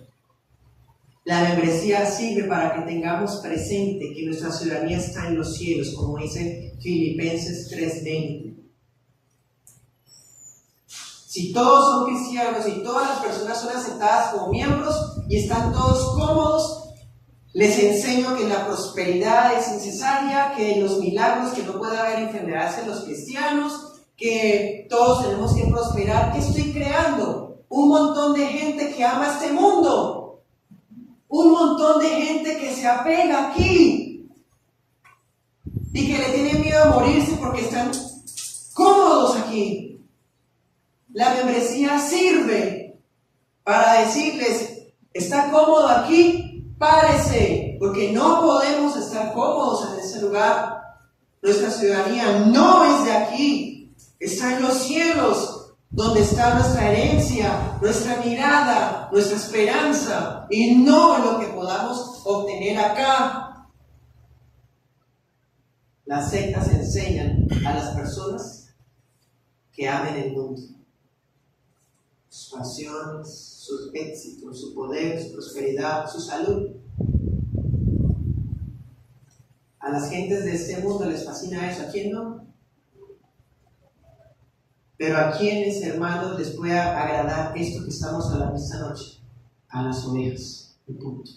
La membresía sirve para que tengamos presente que nuestra ciudadanía está en los cielos, como dice Filipenses 3:20. Si todos son cristianos y todas las personas son aceptadas como miembros y están todos cómodos, les enseño que la prosperidad es necesaria, que los milagros, que no puede haber enfermedades en los cristianos, que todos tenemos que prosperar. ¿Qué estoy creando? Un montón de gente que ama este mundo. Un montón de gente que se apega aquí y que le tiene miedo a morirse porque están cómodos aquí. La membresía sirve para decirles, ¿está cómodo aquí? Párese, porque no podemos estar cómodos en ese lugar. Nuestra ciudadanía no es de aquí, está en los cielos, donde está nuestra herencia, nuestra mirada, nuestra esperanza, y no en lo que podamos obtener acá. Las sectas enseñan a las personas que amen el mundo, sus pasiones, sus éxitos, su poder, su prosperidad, su salud. A las gentes de este mundo les fascina eso, ¿a quién no? Pero ¿a quiénes, hermanos, les puede agradar esto que estamos hablando esta noche? A las ovejas, y punto.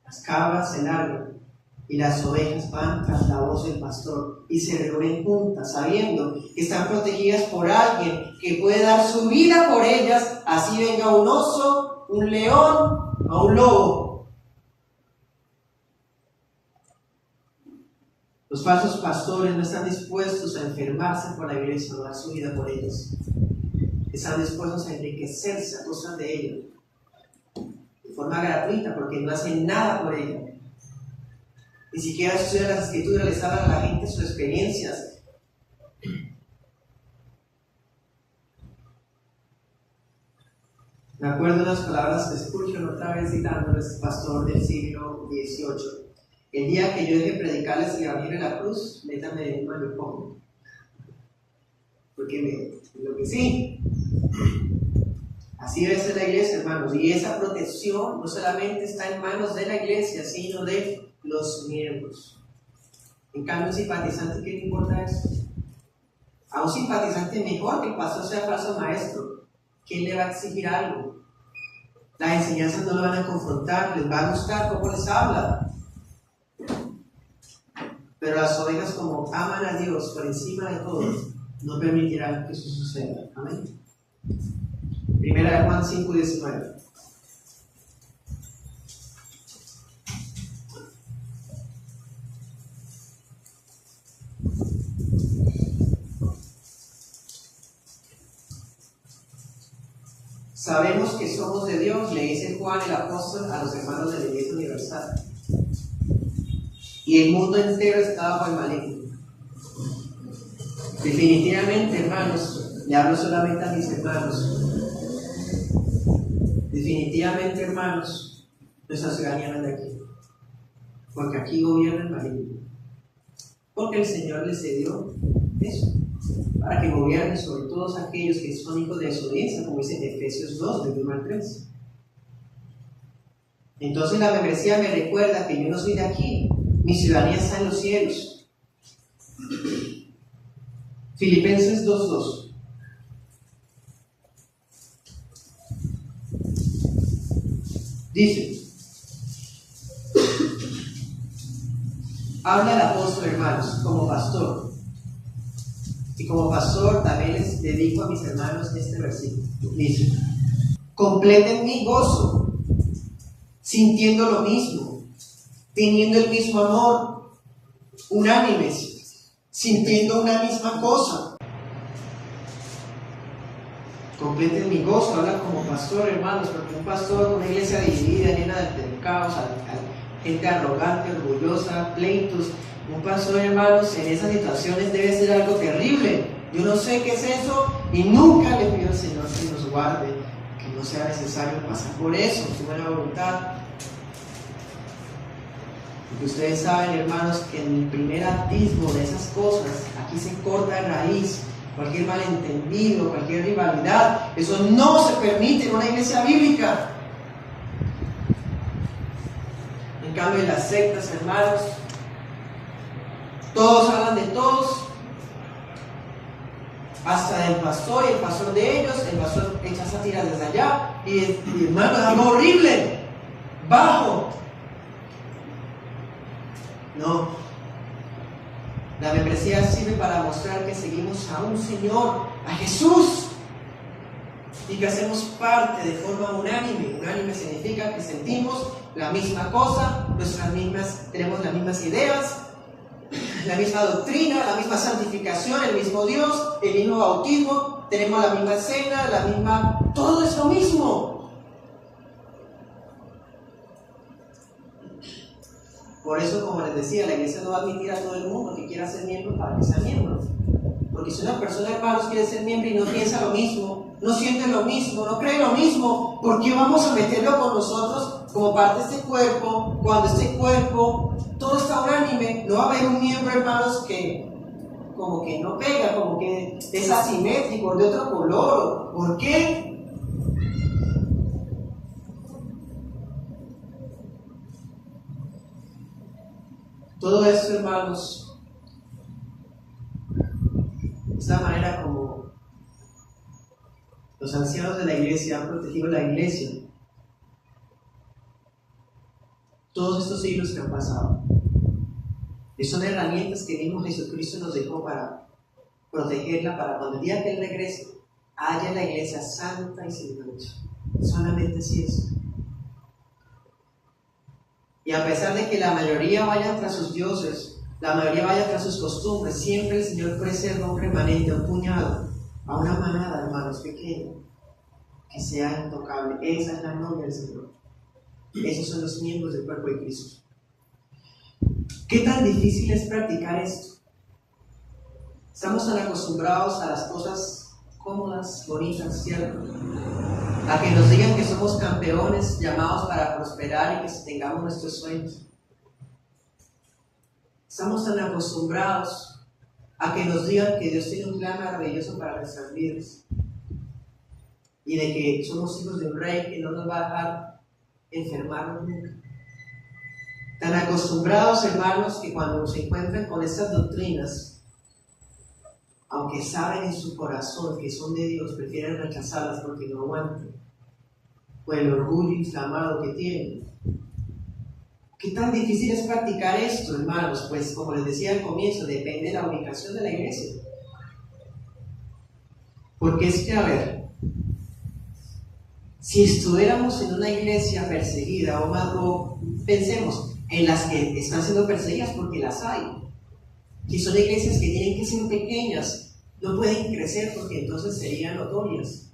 Las cabras se largan y las ovejas van tras la voz del pastor y se reúnen juntas, sabiendo que están protegidas por alguien que puede dar su vida por ellas, así venga un oso, un león o un lobo. Los falsos pastores no están dispuestos a enfermarse por la iglesia o dar su vida por ellos. Están dispuestos a enriquecerse a costa de ellos, de forma gratuita, porque no hacen nada por ello. Ni siquiera estudian las escrituras, les hablan a la gente sus experiencias. Me acuerdo de unas palabras que Spurgeon, otra vez citándoles, pastor del siglo XVIII. El día que yo deje predicarles el evangelio de la cruz, métanme en un manicomio. Porque me enloquecí. Así debe ser la iglesia, hermanos. Y esa protección no solamente está en manos de la iglesia, sino de los miembros. En cambio, un simpatizante, ¿qué le importa eso? A un simpatizante mejor que el pastor sea falso maestro. ¿Quién le va a exigir algo? Las enseñanzas no lo van a confrontar, les va a gustar cómo les habla. Pero las ovejas, como aman a Dios por encima de todo, no permitirán que eso suceda. Amén. Primera de Juan 5:19. Sabemos que somos de Dios, le dice Juan el apóstol a los hermanos de la Iglesia Universal. Y el mundo entero está bajo el maligno. Definitivamente, hermanos, le hablo solamente a mis hermanos. Definitivamente, hermanos, nuestra ciudadanía no es de aquí. Porque aquí gobierna el maligno. Porque el Señor les cedió eso, para que gobiernen sobre todos aquellos que son hijos de desobediencia, como dice en Efesios 2, del 1 al 3. Entonces la membresía me recuerda que yo no soy de aquí, mi ciudadanía está en los cielos. Filipenses 2:2. Dice, habla el apóstol, hermanos, como pastor. Y como pastor también les dedico a mis hermanos este versículo. Dice, completen mi gozo, sintiendo lo mismo, teniendo el mismo amor, unánimes, sintiendo una misma cosa. Completen mi gozo, habla como pastor, hermanos, porque un pastor, una iglesia dividida, llena de caos, gente arrogante, orgullosa, pleitos. Un pastor, hermanos, en esas situaciones debe ser algo terrible. Yo no sé qué es eso y nunca le pido al Señor que nos guarde, que no sea necesario pasar por eso, su buena voluntad. Porque ustedes saben, hermanos, que en el primer atisbo de esas cosas, aquí se corta de raíz cualquier malentendido, cualquier rivalidad. Eso no se permite en una iglesia bíblica. En cambio, en las sectas, hermanos, todos hablan de todos, hasta del pastor y el pastor de ellos. El pastor echa sátiras desde allá y hermano, es algo horrible, bajo. No, la membresía sirve para mostrar que seguimos a un Señor, a Jesús, y que hacemos parte de forma unánime. Unánime significa que sentimos la misma cosa, tenemos las mismas ideas, la misma doctrina, la misma santificación, el mismo Dios, el mismo bautismo, tenemos la misma cena, todo es lo mismo. Por eso, como les decía, la iglesia no va a admitir a todo el mundo que quiera ser miembro para que sea miembro. Porque si una persona, hermanos, quiere ser miembro y no piensa lo mismo, no siente lo mismo, no cree lo mismo, ¿por qué vamos a meterlo con nosotros como parte de este cuerpo, cuando este cuerpo todo está unánime? No va a haber un miembro, hermanos, que como que no pega, como que es asimétrico, de otro color. ¿Por qué? Todo esto, hermanos, es la manera como los ancianos de la iglesia han protegido la iglesia todos estos siglos que han pasado. Y son herramientas que mismo Jesucristo nos dejó para protegerla, para cuando el día que Él regrese haya la iglesia santa y sin mancha. Solamente así es. Y a pesar de que la mayoría vaya tras sus dioses, la mayoría vaya tras sus costumbres, siempre el Señor preserva un remanente, un puñado, a una manada, hermanos, pequeña, que sea intocable. Esa es la novia del Señor. Esos son los miembros del cuerpo de Cristo. ¿Qué tan difícil es practicar esto? Estamos tan acostumbrados a las cosas cómodas, bonitas, ¿cierto? A que nos digan que somos campeones llamados para prosperar y que tengamos nuestros sueños. Estamos tan acostumbrados a que nos digan que Dios tiene un plan maravilloso para nuestras vidas y de que somos hijos de un rey que no nos va a dejar enfermarnos nunca. Tan acostumbrados, hermanos, que cuando se encuentran con estas doctrinas, aunque saben en su corazón que son de Dios, prefieren rechazarlas porque no aguantan, por el orgullo inflamado que tienen. ¿Qué tan difícil es practicar esto, hermanos? Pues, como les decía al comienzo, depende de la ubicación de la iglesia. Porque es que, a ver, si estuviéramos en una iglesia perseguida, o pensemos en las que están siendo perseguidas, porque las hay. Si son iglesias que tienen que ser pequeñas, no pueden crecer porque entonces serían notorias.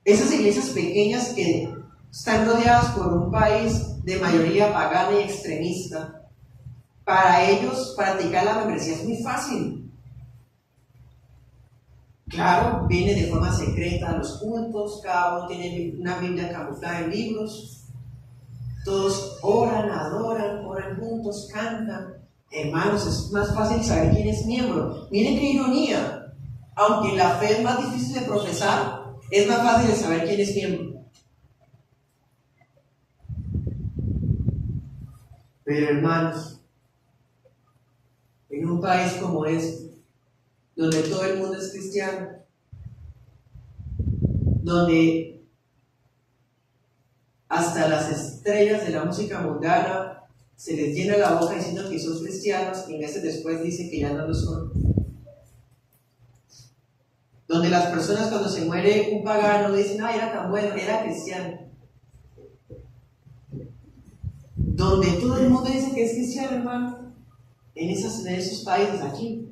Esas iglesias pequeñas que están rodeadas por un país de mayoría pagana y extremista, para ellos practicar la membresía es muy fácil. Claro, viene de forma secreta a los cultos, cada uno tiene una Biblia camuflada en libros, todos oran, adoran, oran juntos, cantan. Hermanos, es más fácil saber quién es miembro. Miren qué ironía, aunque la fe es más difícil de profesar, es más fácil de saber quién es miembro. Pero hermanos, en un país como este, donde todo el mundo es cristiano, donde hasta las estrellas de la música mundana se les llena la boca diciendo que son cristianos y meses después dicen que ya no lo son, donde las personas cuando se muere un pagano dicen, ay, era tan bueno, era cristiano. Donde todo el mundo dice que es cristiano, hermano, en esos países aquí,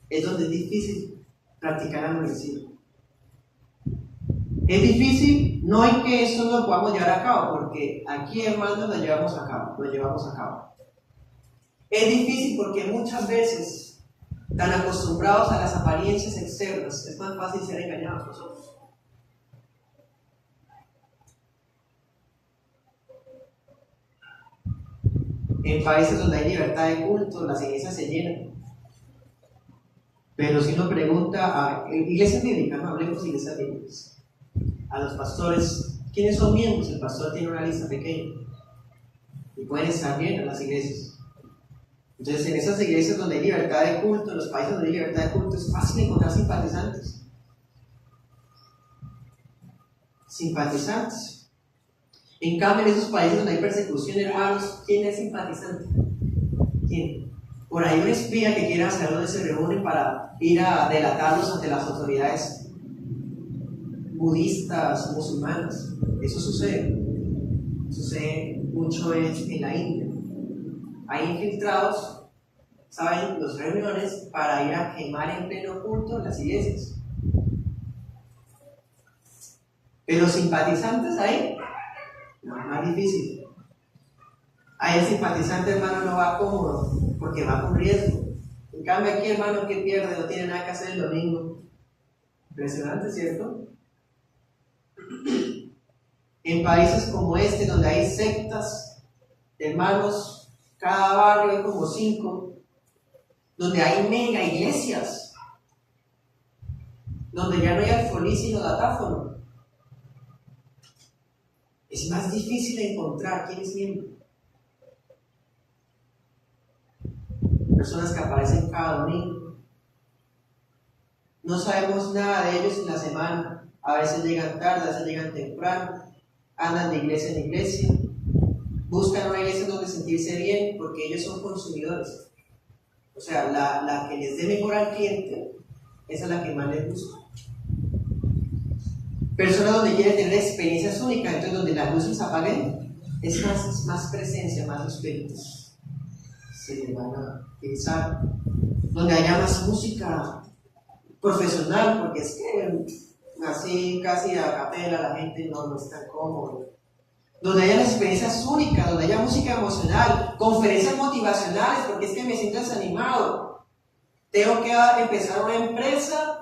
es donde es difícil practicar la membresía. Es difícil, no en que esto no lo podamos llevar a cabo, porque aquí, hermanos, lo llevamos a cabo. Es difícil porque muchas veces, tan acostumbrados a las apariencias externas, es más fácil ser engañados nosotros. En países donde hay libertad de culto, las iglesias se llenan. Pero si uno pregunta a iglesias bíblicas, no hablemos de iglesias bíblicas, a los pastores, ¿quiénes son miembros? El pastor tiene una lista pequeña y pueden estar bien en las iglesias. Entonces, en esas iglesias donde hay libertad de culto, en los países donde hay libertad de culto, es fácil encontrar simpatizantes. En cambio, en esos países donde hay persecución, hermanos, ¿quién es simpatizante? ¿Quién? Por ahí un espía que quiera hacer donde se reúnen para ir a delatarlos ante las autoridades budistas, musulmanas. Eso sucede mucho en la India. Hay infiltrados, ¿saben? Las reuniones para ir a quemar en pleno culto las iglesias. Pero simpatizantes ahí, no, más difícil. Ahí el simpatizante, hermano, no va cómodo, porque va con riesgo. En cambio aquí, hermano, ¿qué pierde? No tiene nada que hacer el domingo. Impresionante, ¿cierto? En países como este, donde hay sectas, hermanos, cada barrio hay como 5, donde hay mega iglesias, donde ya no hay alfolí sino datáfono. Es más difícil encontrar quién es miembro. Personas que aparecen cada domingo. No sabemos nada de ellos en la semana. A veces llegan tarde, a veces llegan temprano, andan de iglesia en iglesia, buscan una iglesia donde sentirse bien porque ellos son consumidores. O sea, la que les dé mejor al cliente, esa es la que más les gusta. Personas donde quieren tener experiencias únicas, entonces donde las luces apaguen, es más presencia, más espíritus. Se les van a pensar. Donde haya más música profesional, porque es que así casi a capela la gente no es tan cómodo. Donde haya experiencias únicas, donde haya música emocional, conferencias motivacionales, porque es que me siento desanimado. Tengo que empezar una empresa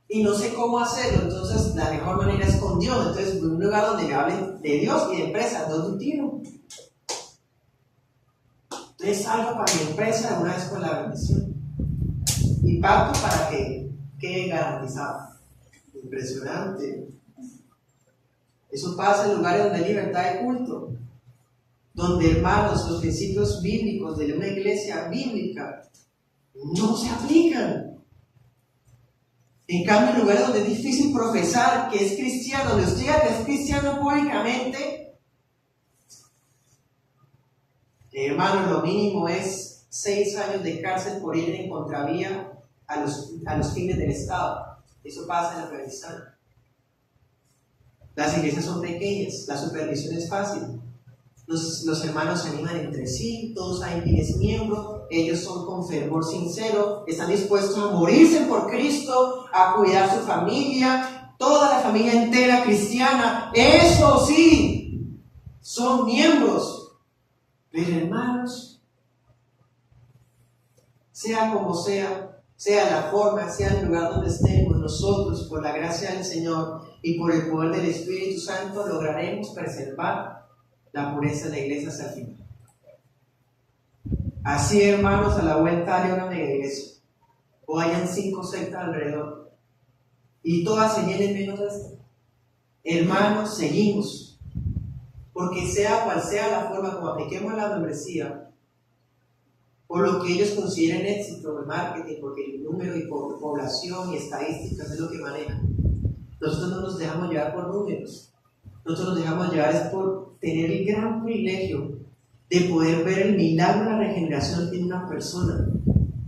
y no sé cómo hacerlo, entonces la mejor manera es con Dios. Entonces, un lugar donde me hablen de Dios y de empresa, ¿dónde un tiro? Entonces, salgo para mi empresa de una vez con la bendición. Y pacto para que quede garantizado. Impresionante. Eso pasa en lugares donde hay libertad de culto, donde, hermanos, los principios bíblicos de una iglesia bíblica no se aplican. En cambio, en lugares donde es difícil profesar que es cristiano, donde usted diga que es cristiano públicamente, hermano, lo mínimo es 6 años de cárcel por ir en contravía a los fines del Estado. Eso pasa en Afganistán. Las iglesias son pequeñas, la supervisión es fácil. Los hermanos se animan entre sí, todos saben quién es miembro, ellos son con fervor sincero, están dispuestos a morirse por Cristo, a cuidar su familia, toda la familia entera cristiana. Eso sí, son miembros. Pero hermanos, sea como sea la forma, sea el lugar donde estemos, nosotros, por la gracia del Señor y por el poder del Espíritu Santo, lograremos preservar la pureza de la iglesia hasta el final. Así, hermanos, a la vuelta haya una mega iglesia, o hayan 5 sectas alrededor, y todas se llenen menos esta. Hermanos, seguimos, porque sea cual sea la forma como apliquemos la membresía, por lo que ellos consideren éxito en marketing, porque el número y por población y estadísticas es lo que manejan. Nosotros no nos dejamos llevar por números, nosotros nos dejamos llevar es por tener el gran privilegio de poder ver el milagro de la regeneración en una persona.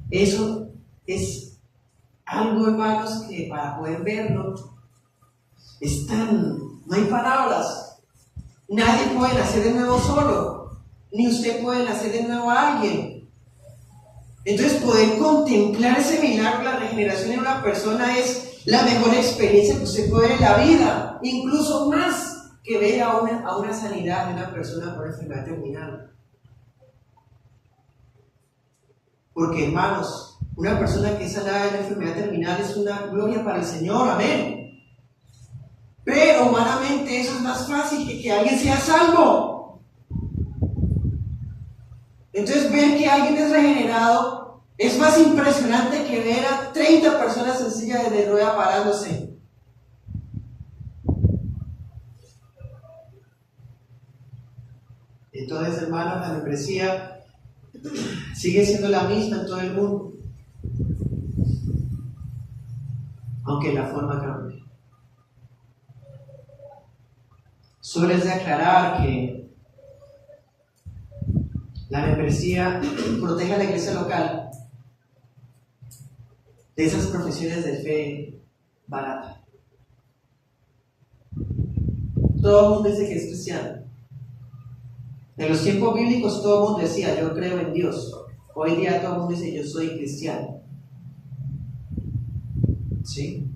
Eso es algo, hermanos, que para poder verlo no hay palabras. Nadie puede nacer de nuevo solo, ni usted puede nacer de nuevo a alguien. Entonces, poder contemplar ese milagro, la regeneración en una persona, es la mejor experiencia que usted puede ver en la vida, incluso más que ver a una sanidad de una persona con enfermedad terminal. Porque, hermanos, una persona que es sanada de una enfermedad terminal es una gloria para el Señor, amén. Pero humanamente eso es más fácil que alguien sea salvo. Entonces, ver que alguien es regenerado es más impresionante que ver a 30 personas en silla de rueda parándose. Entonces, hermanos, la membresía sigue siendo la misma en todo el mundo, aunque la forma cambie. Solo es de aclarar que la membresía protege a la iglesia local de esas profesiones de fe barata. Todo el mundo dice que es cristiano. En los tiempos bíblicos todo el mundo decía, yo creo en Dios. Hoy día todo el mundo dice, yo soy cristiano. ¿Sí?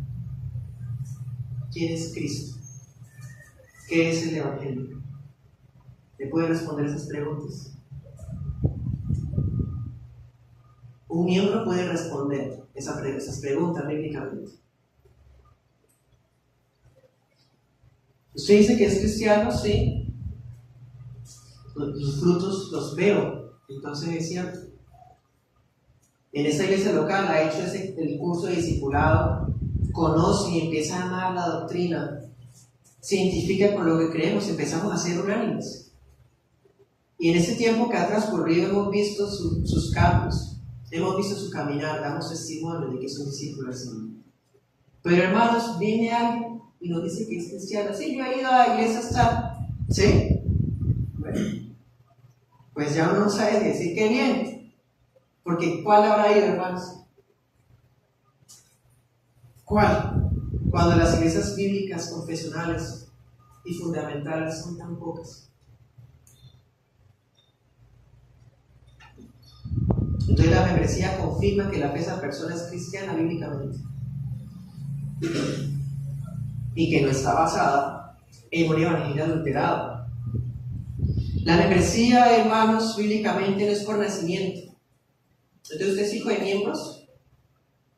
¿Quién es Cristo? ¿Qué es el Evangelio? ¿Le puede responder esas preguntas? Un miembro puede responder esas preguntas bíblicamente. ¿Usted dice que es cristiano? Sí. Los frutos los veo. Entonces es cierto. En esa iglesia local ha hecho el curso de discipulado, conoce y empieza a amar la doctrina, se identifica con lo que creemos, empezamos a ser unánimes. Y en ese tiempo que ha transcurrido hemos visto sus cambios, hemos visto su caminar, damos testimonio de que son discípulos del Señor. Pero hermanos, viene alguien y nos dice que es cristiano. Sí, yo he ido a la iglesia hasta... ¿Sí? Bueno, pues ya uno no sabe decir qué bien. Porque ¿cuál habrá ido, hermanos? ¿Cuál? Cuando las iglesias bíblicas, confesionales y fundamentales son tan pocas. Entonces la membresía confirma que la fe de esa persona es cristiana bíblicamente y que no está basada en un evangelio adulterado. La membresía, hermanos, bíblicamente no es por nacimiento. Entonces usted es hijo de miembros,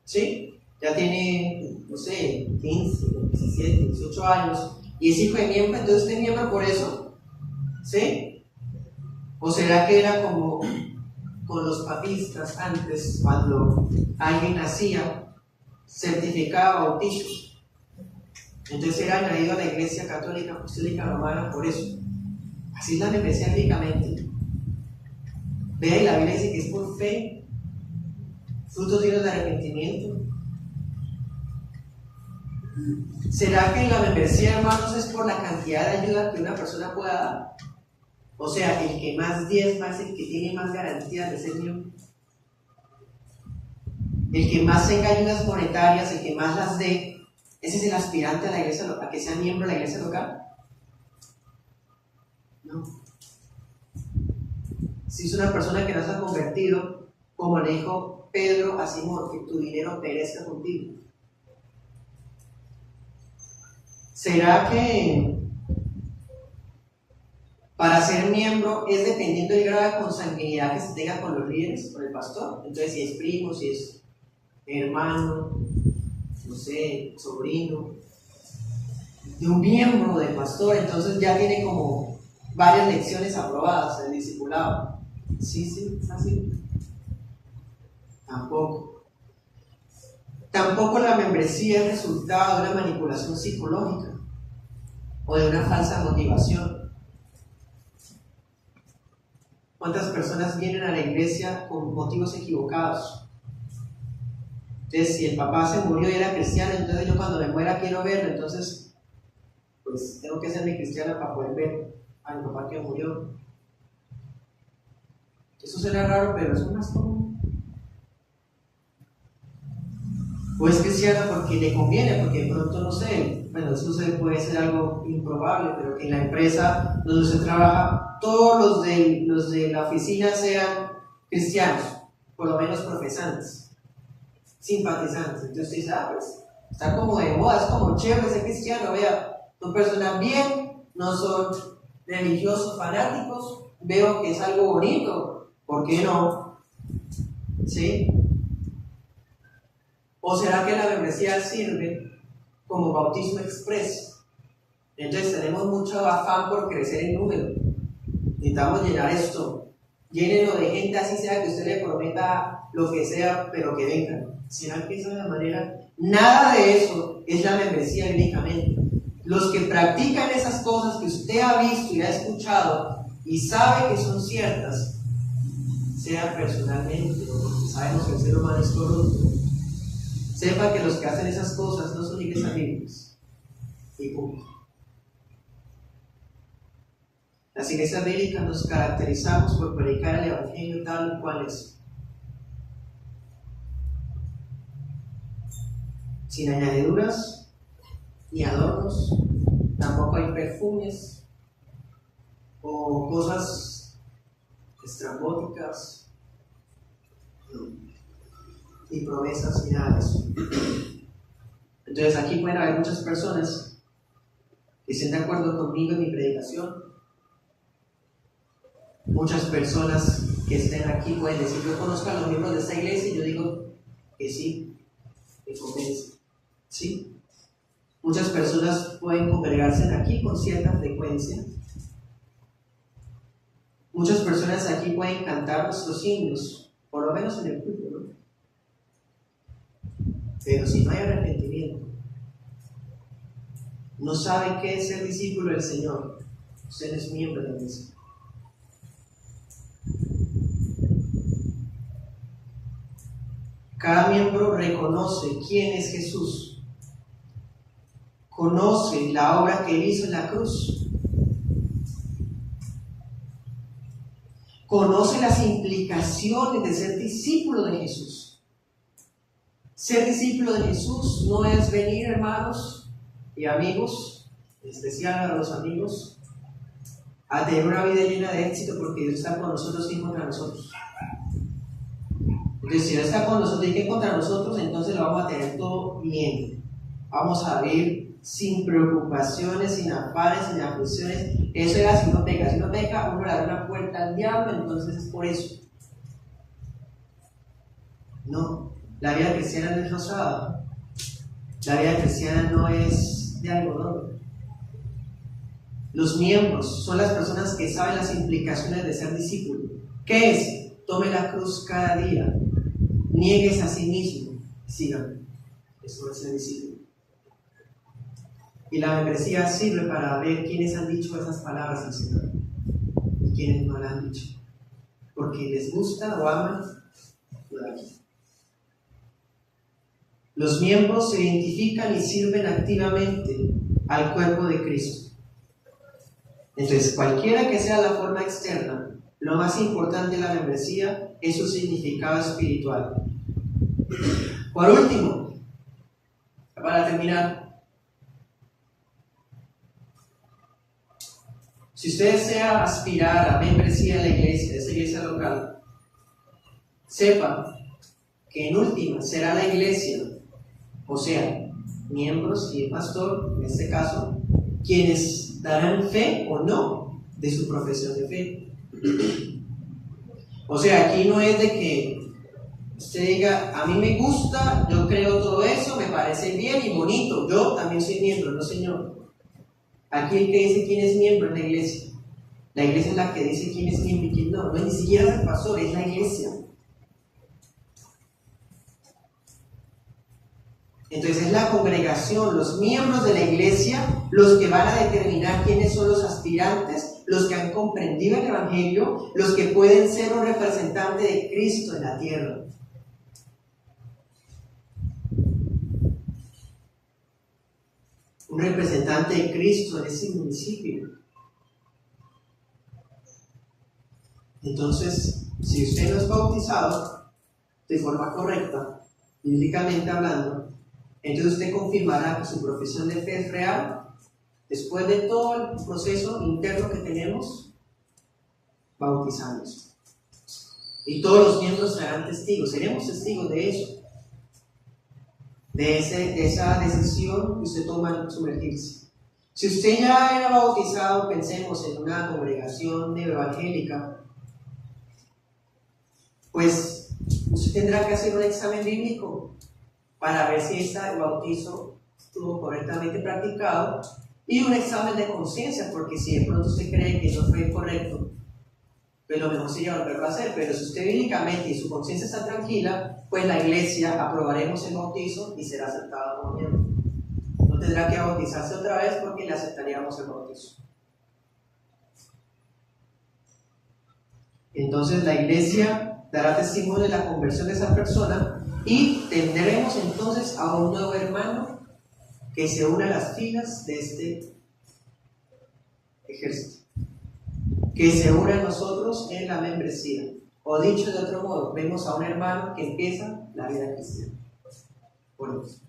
¿sí? Ya tiene, no sé, 15, 17, 18 años y es hijo de miembro, entonces usted es miembro por eso, ¿sí? ¿O será que era como con los papistas antes, cuando alguien nacía, certificaba bautizo? Entonces era añadido a la Iglesia Católica Apostólica Romana por eso. Así es la membresía bíblicamente. Vea, y la Biblia dice que es por fe, frutos dignos de arrepentimiento. ¿Será que la membresía, hermanos, es por la cantidad de ayuda que una persona pueda dar? O sea, el que más diezma es el que tiene más garantías de ser miembro. El que más tenga ayudas monetarias, el que más las dé, ese es el aspirante a la iglesia local, a que sea miembro de la iglesia local. No. Si es una persona que no se ha convertido, como le dijo Pedro a Simón, que tu dinero perezca contigo. ¿Será que para ser miembro es dependiendo del grado de consanguinidad que se tenga con los líderes, con el pastor? Entonces, si es primo, si es hermano, no sé, sobrino de un miembro del pastor, entonces ya tiene como varias lecciones aprobadas del discipulado. Sí, es así. Tampoco la membresía es resultado de una manipulación psicológica o de una falsa motivación. ¿Cuántas personas vienen a la iglesia con motivos equivocados? Entonces, si el papá se murió y era cristiano, entonces yo cuando me muera quiero verlo, entonces pues tengo que ser mi cristiana para poder ver a mi papá que murió. Eso suena raro, pero eso es más común. o es cristiano porque le conviene, porque de pronto no sé, bueno, eso puede ser algo improbable, pero que en la empresa donde se trabaja, todos los de la oficina sean cristianos, por lo menos profesantes, simpatizantes. Entonces usted dice, pues está como de moda, es como chévere ser cristiano, vea, son personas bien, no son religiosos fanáticos, veo que es algo bonito, ¿por qué no? ¿Sí? ¿O será que la membresía sirve como bautismo expreso? Entonces tenemos mucho afán por crecer en número. Necesitamos llenar esto. Llénenlo de gente, así sea que usted le prometa lo que sea, pero que vengan. ¿Será que esa es la manera? Nada de eso es la membresía bíblicamente. Los que practican esas cosas que usted ha visto y ha escuchado y sabe que son ciertas, sea personalmente o porque sabemos que el ser humano es corrupto, sepa que los que hacen esas cosas no son iglesias bíblicas. Y punto. Las iglesias bíblicas nos caracterizamos por predicar el evangelio tal cual es, sin añadiduras ni adornos, tampoco hay perfumes o cosas estrambóticas, ni promesas ni nada de eso. Entonces aquí pueden haber muchas personas que estén de acuerdo conmigo en mi predicación. Muchas personas que estén aquí pueden decir, yo conozco a los miembros de esta iglesia, y yo digo que sí, me convence. ¿Sí? Muchas personas pueden congregarse aquí con cierta frecuencia. Muchas personas aquí pueden cantar nuestros himnos, por lo menos en el culto, ¿no? Pero si no hay arrepentimiento, no sabe qué es ser discípulo del Señor, usted no es miembro de la iglesia. Cada miembro reconoce quién es Jesús, conoce la obra que Él hizo en la cruz, conoce las implicaciones de ser discípulo de Jesús. Ser discípulo de Jesús no es venir, hermanos y amigos, en especial a los amigos, a tener una vida llena de éxito porque Dios está con nosotros y contra nosotros. Entonces, si Dios está con nosotros y que contra nosotros, entonces lo vamos a tener todo bien. Vamos a vivir sin preocupaciones, sin afanes, sin aflicciones. Eso era si uno peca. Si uno peca, uno le da una puerta al diablo, entonces es por eso. No, la vida cristiana no es rosada. La vida cristiana no es de algodón. Los miembros son las personas que saben las implicaciones de ser discípulo. ¿Qué es? Tome la cruz cada día. Niegues a sí mismo. Sígame. Eso es ser discípulo. Y la membresía sirve para ver quiénes han dicho esas palabras al Señor y quiénes no las han dicho. Porque les gusta o aman lo de aquí. Los miembros se identifican y sirven activamente al cuerpo de Cristo. Entonces, cualquiera que sea la forma externa, lo más importante de la membresía es su significado espiritual. Por último, para terminar, si usted desea aspirar a membresía en la iglesia, esa iglesia local, sepa que en última será la iglesia, o sea, miembros y el pastor, en este caso, quienes darán fe o no de su profesión de fe. O sea, aquí no es de que usted diga, a mí me gusta, yo creo todo eso, me parece bien y bonito, yo también soy miembro, no señor. Aquí el que dice quién es miembro es la iglesia. La iglesia es la que dice quién es miembro y quién no. No es ni siquiera el pastor, es la iglesia. Entonces es la congregación, los miembros de la iglesia, los que van a determinar quiénes son los aspirantes, los que han comprendido el evangelio, los que pueden ser un representante de Cristo en la tierra. Un representante de Cristo en ese municipio. Entonces, si usted no es bautizado de forma correcta, bíblicamente hablando, Entonces usted confirmará que su profesión de fe es real. Después de todo el proceso interno que tenemos, bautizándose. Y todos los miembros serán testigos, seremos testigos de eso, de esa decisión que usted toma al sumergirse. Si usted ya era bautizado, pensemos en una congregación evangélica, pues usted tendrá que hacer un examen bíblico para ver si ese bautizo estuvo correctamente practicado, y un examen de conciencia, porque si de pronto usted cree que no fue correcto, pues lo mejor sería volverlo a hacer. Pero si usted bíblicamente y su conciencia está tranquila, pues la iglesia aprobaremos el bautizo y será aceptado como miembro. No tendrá que bautizarse otra vez porque le aceptaríamos el bautizo. Entonces la iglesia dará testimonio de la conversión de esa persona, y tendremos entonces a un nuevo hermano que se une a las filas de este ejército, que se une a nosotros en la membresía. O dicho de otro modo, vemos a un hermano que empieza la vida cristiana por Dios.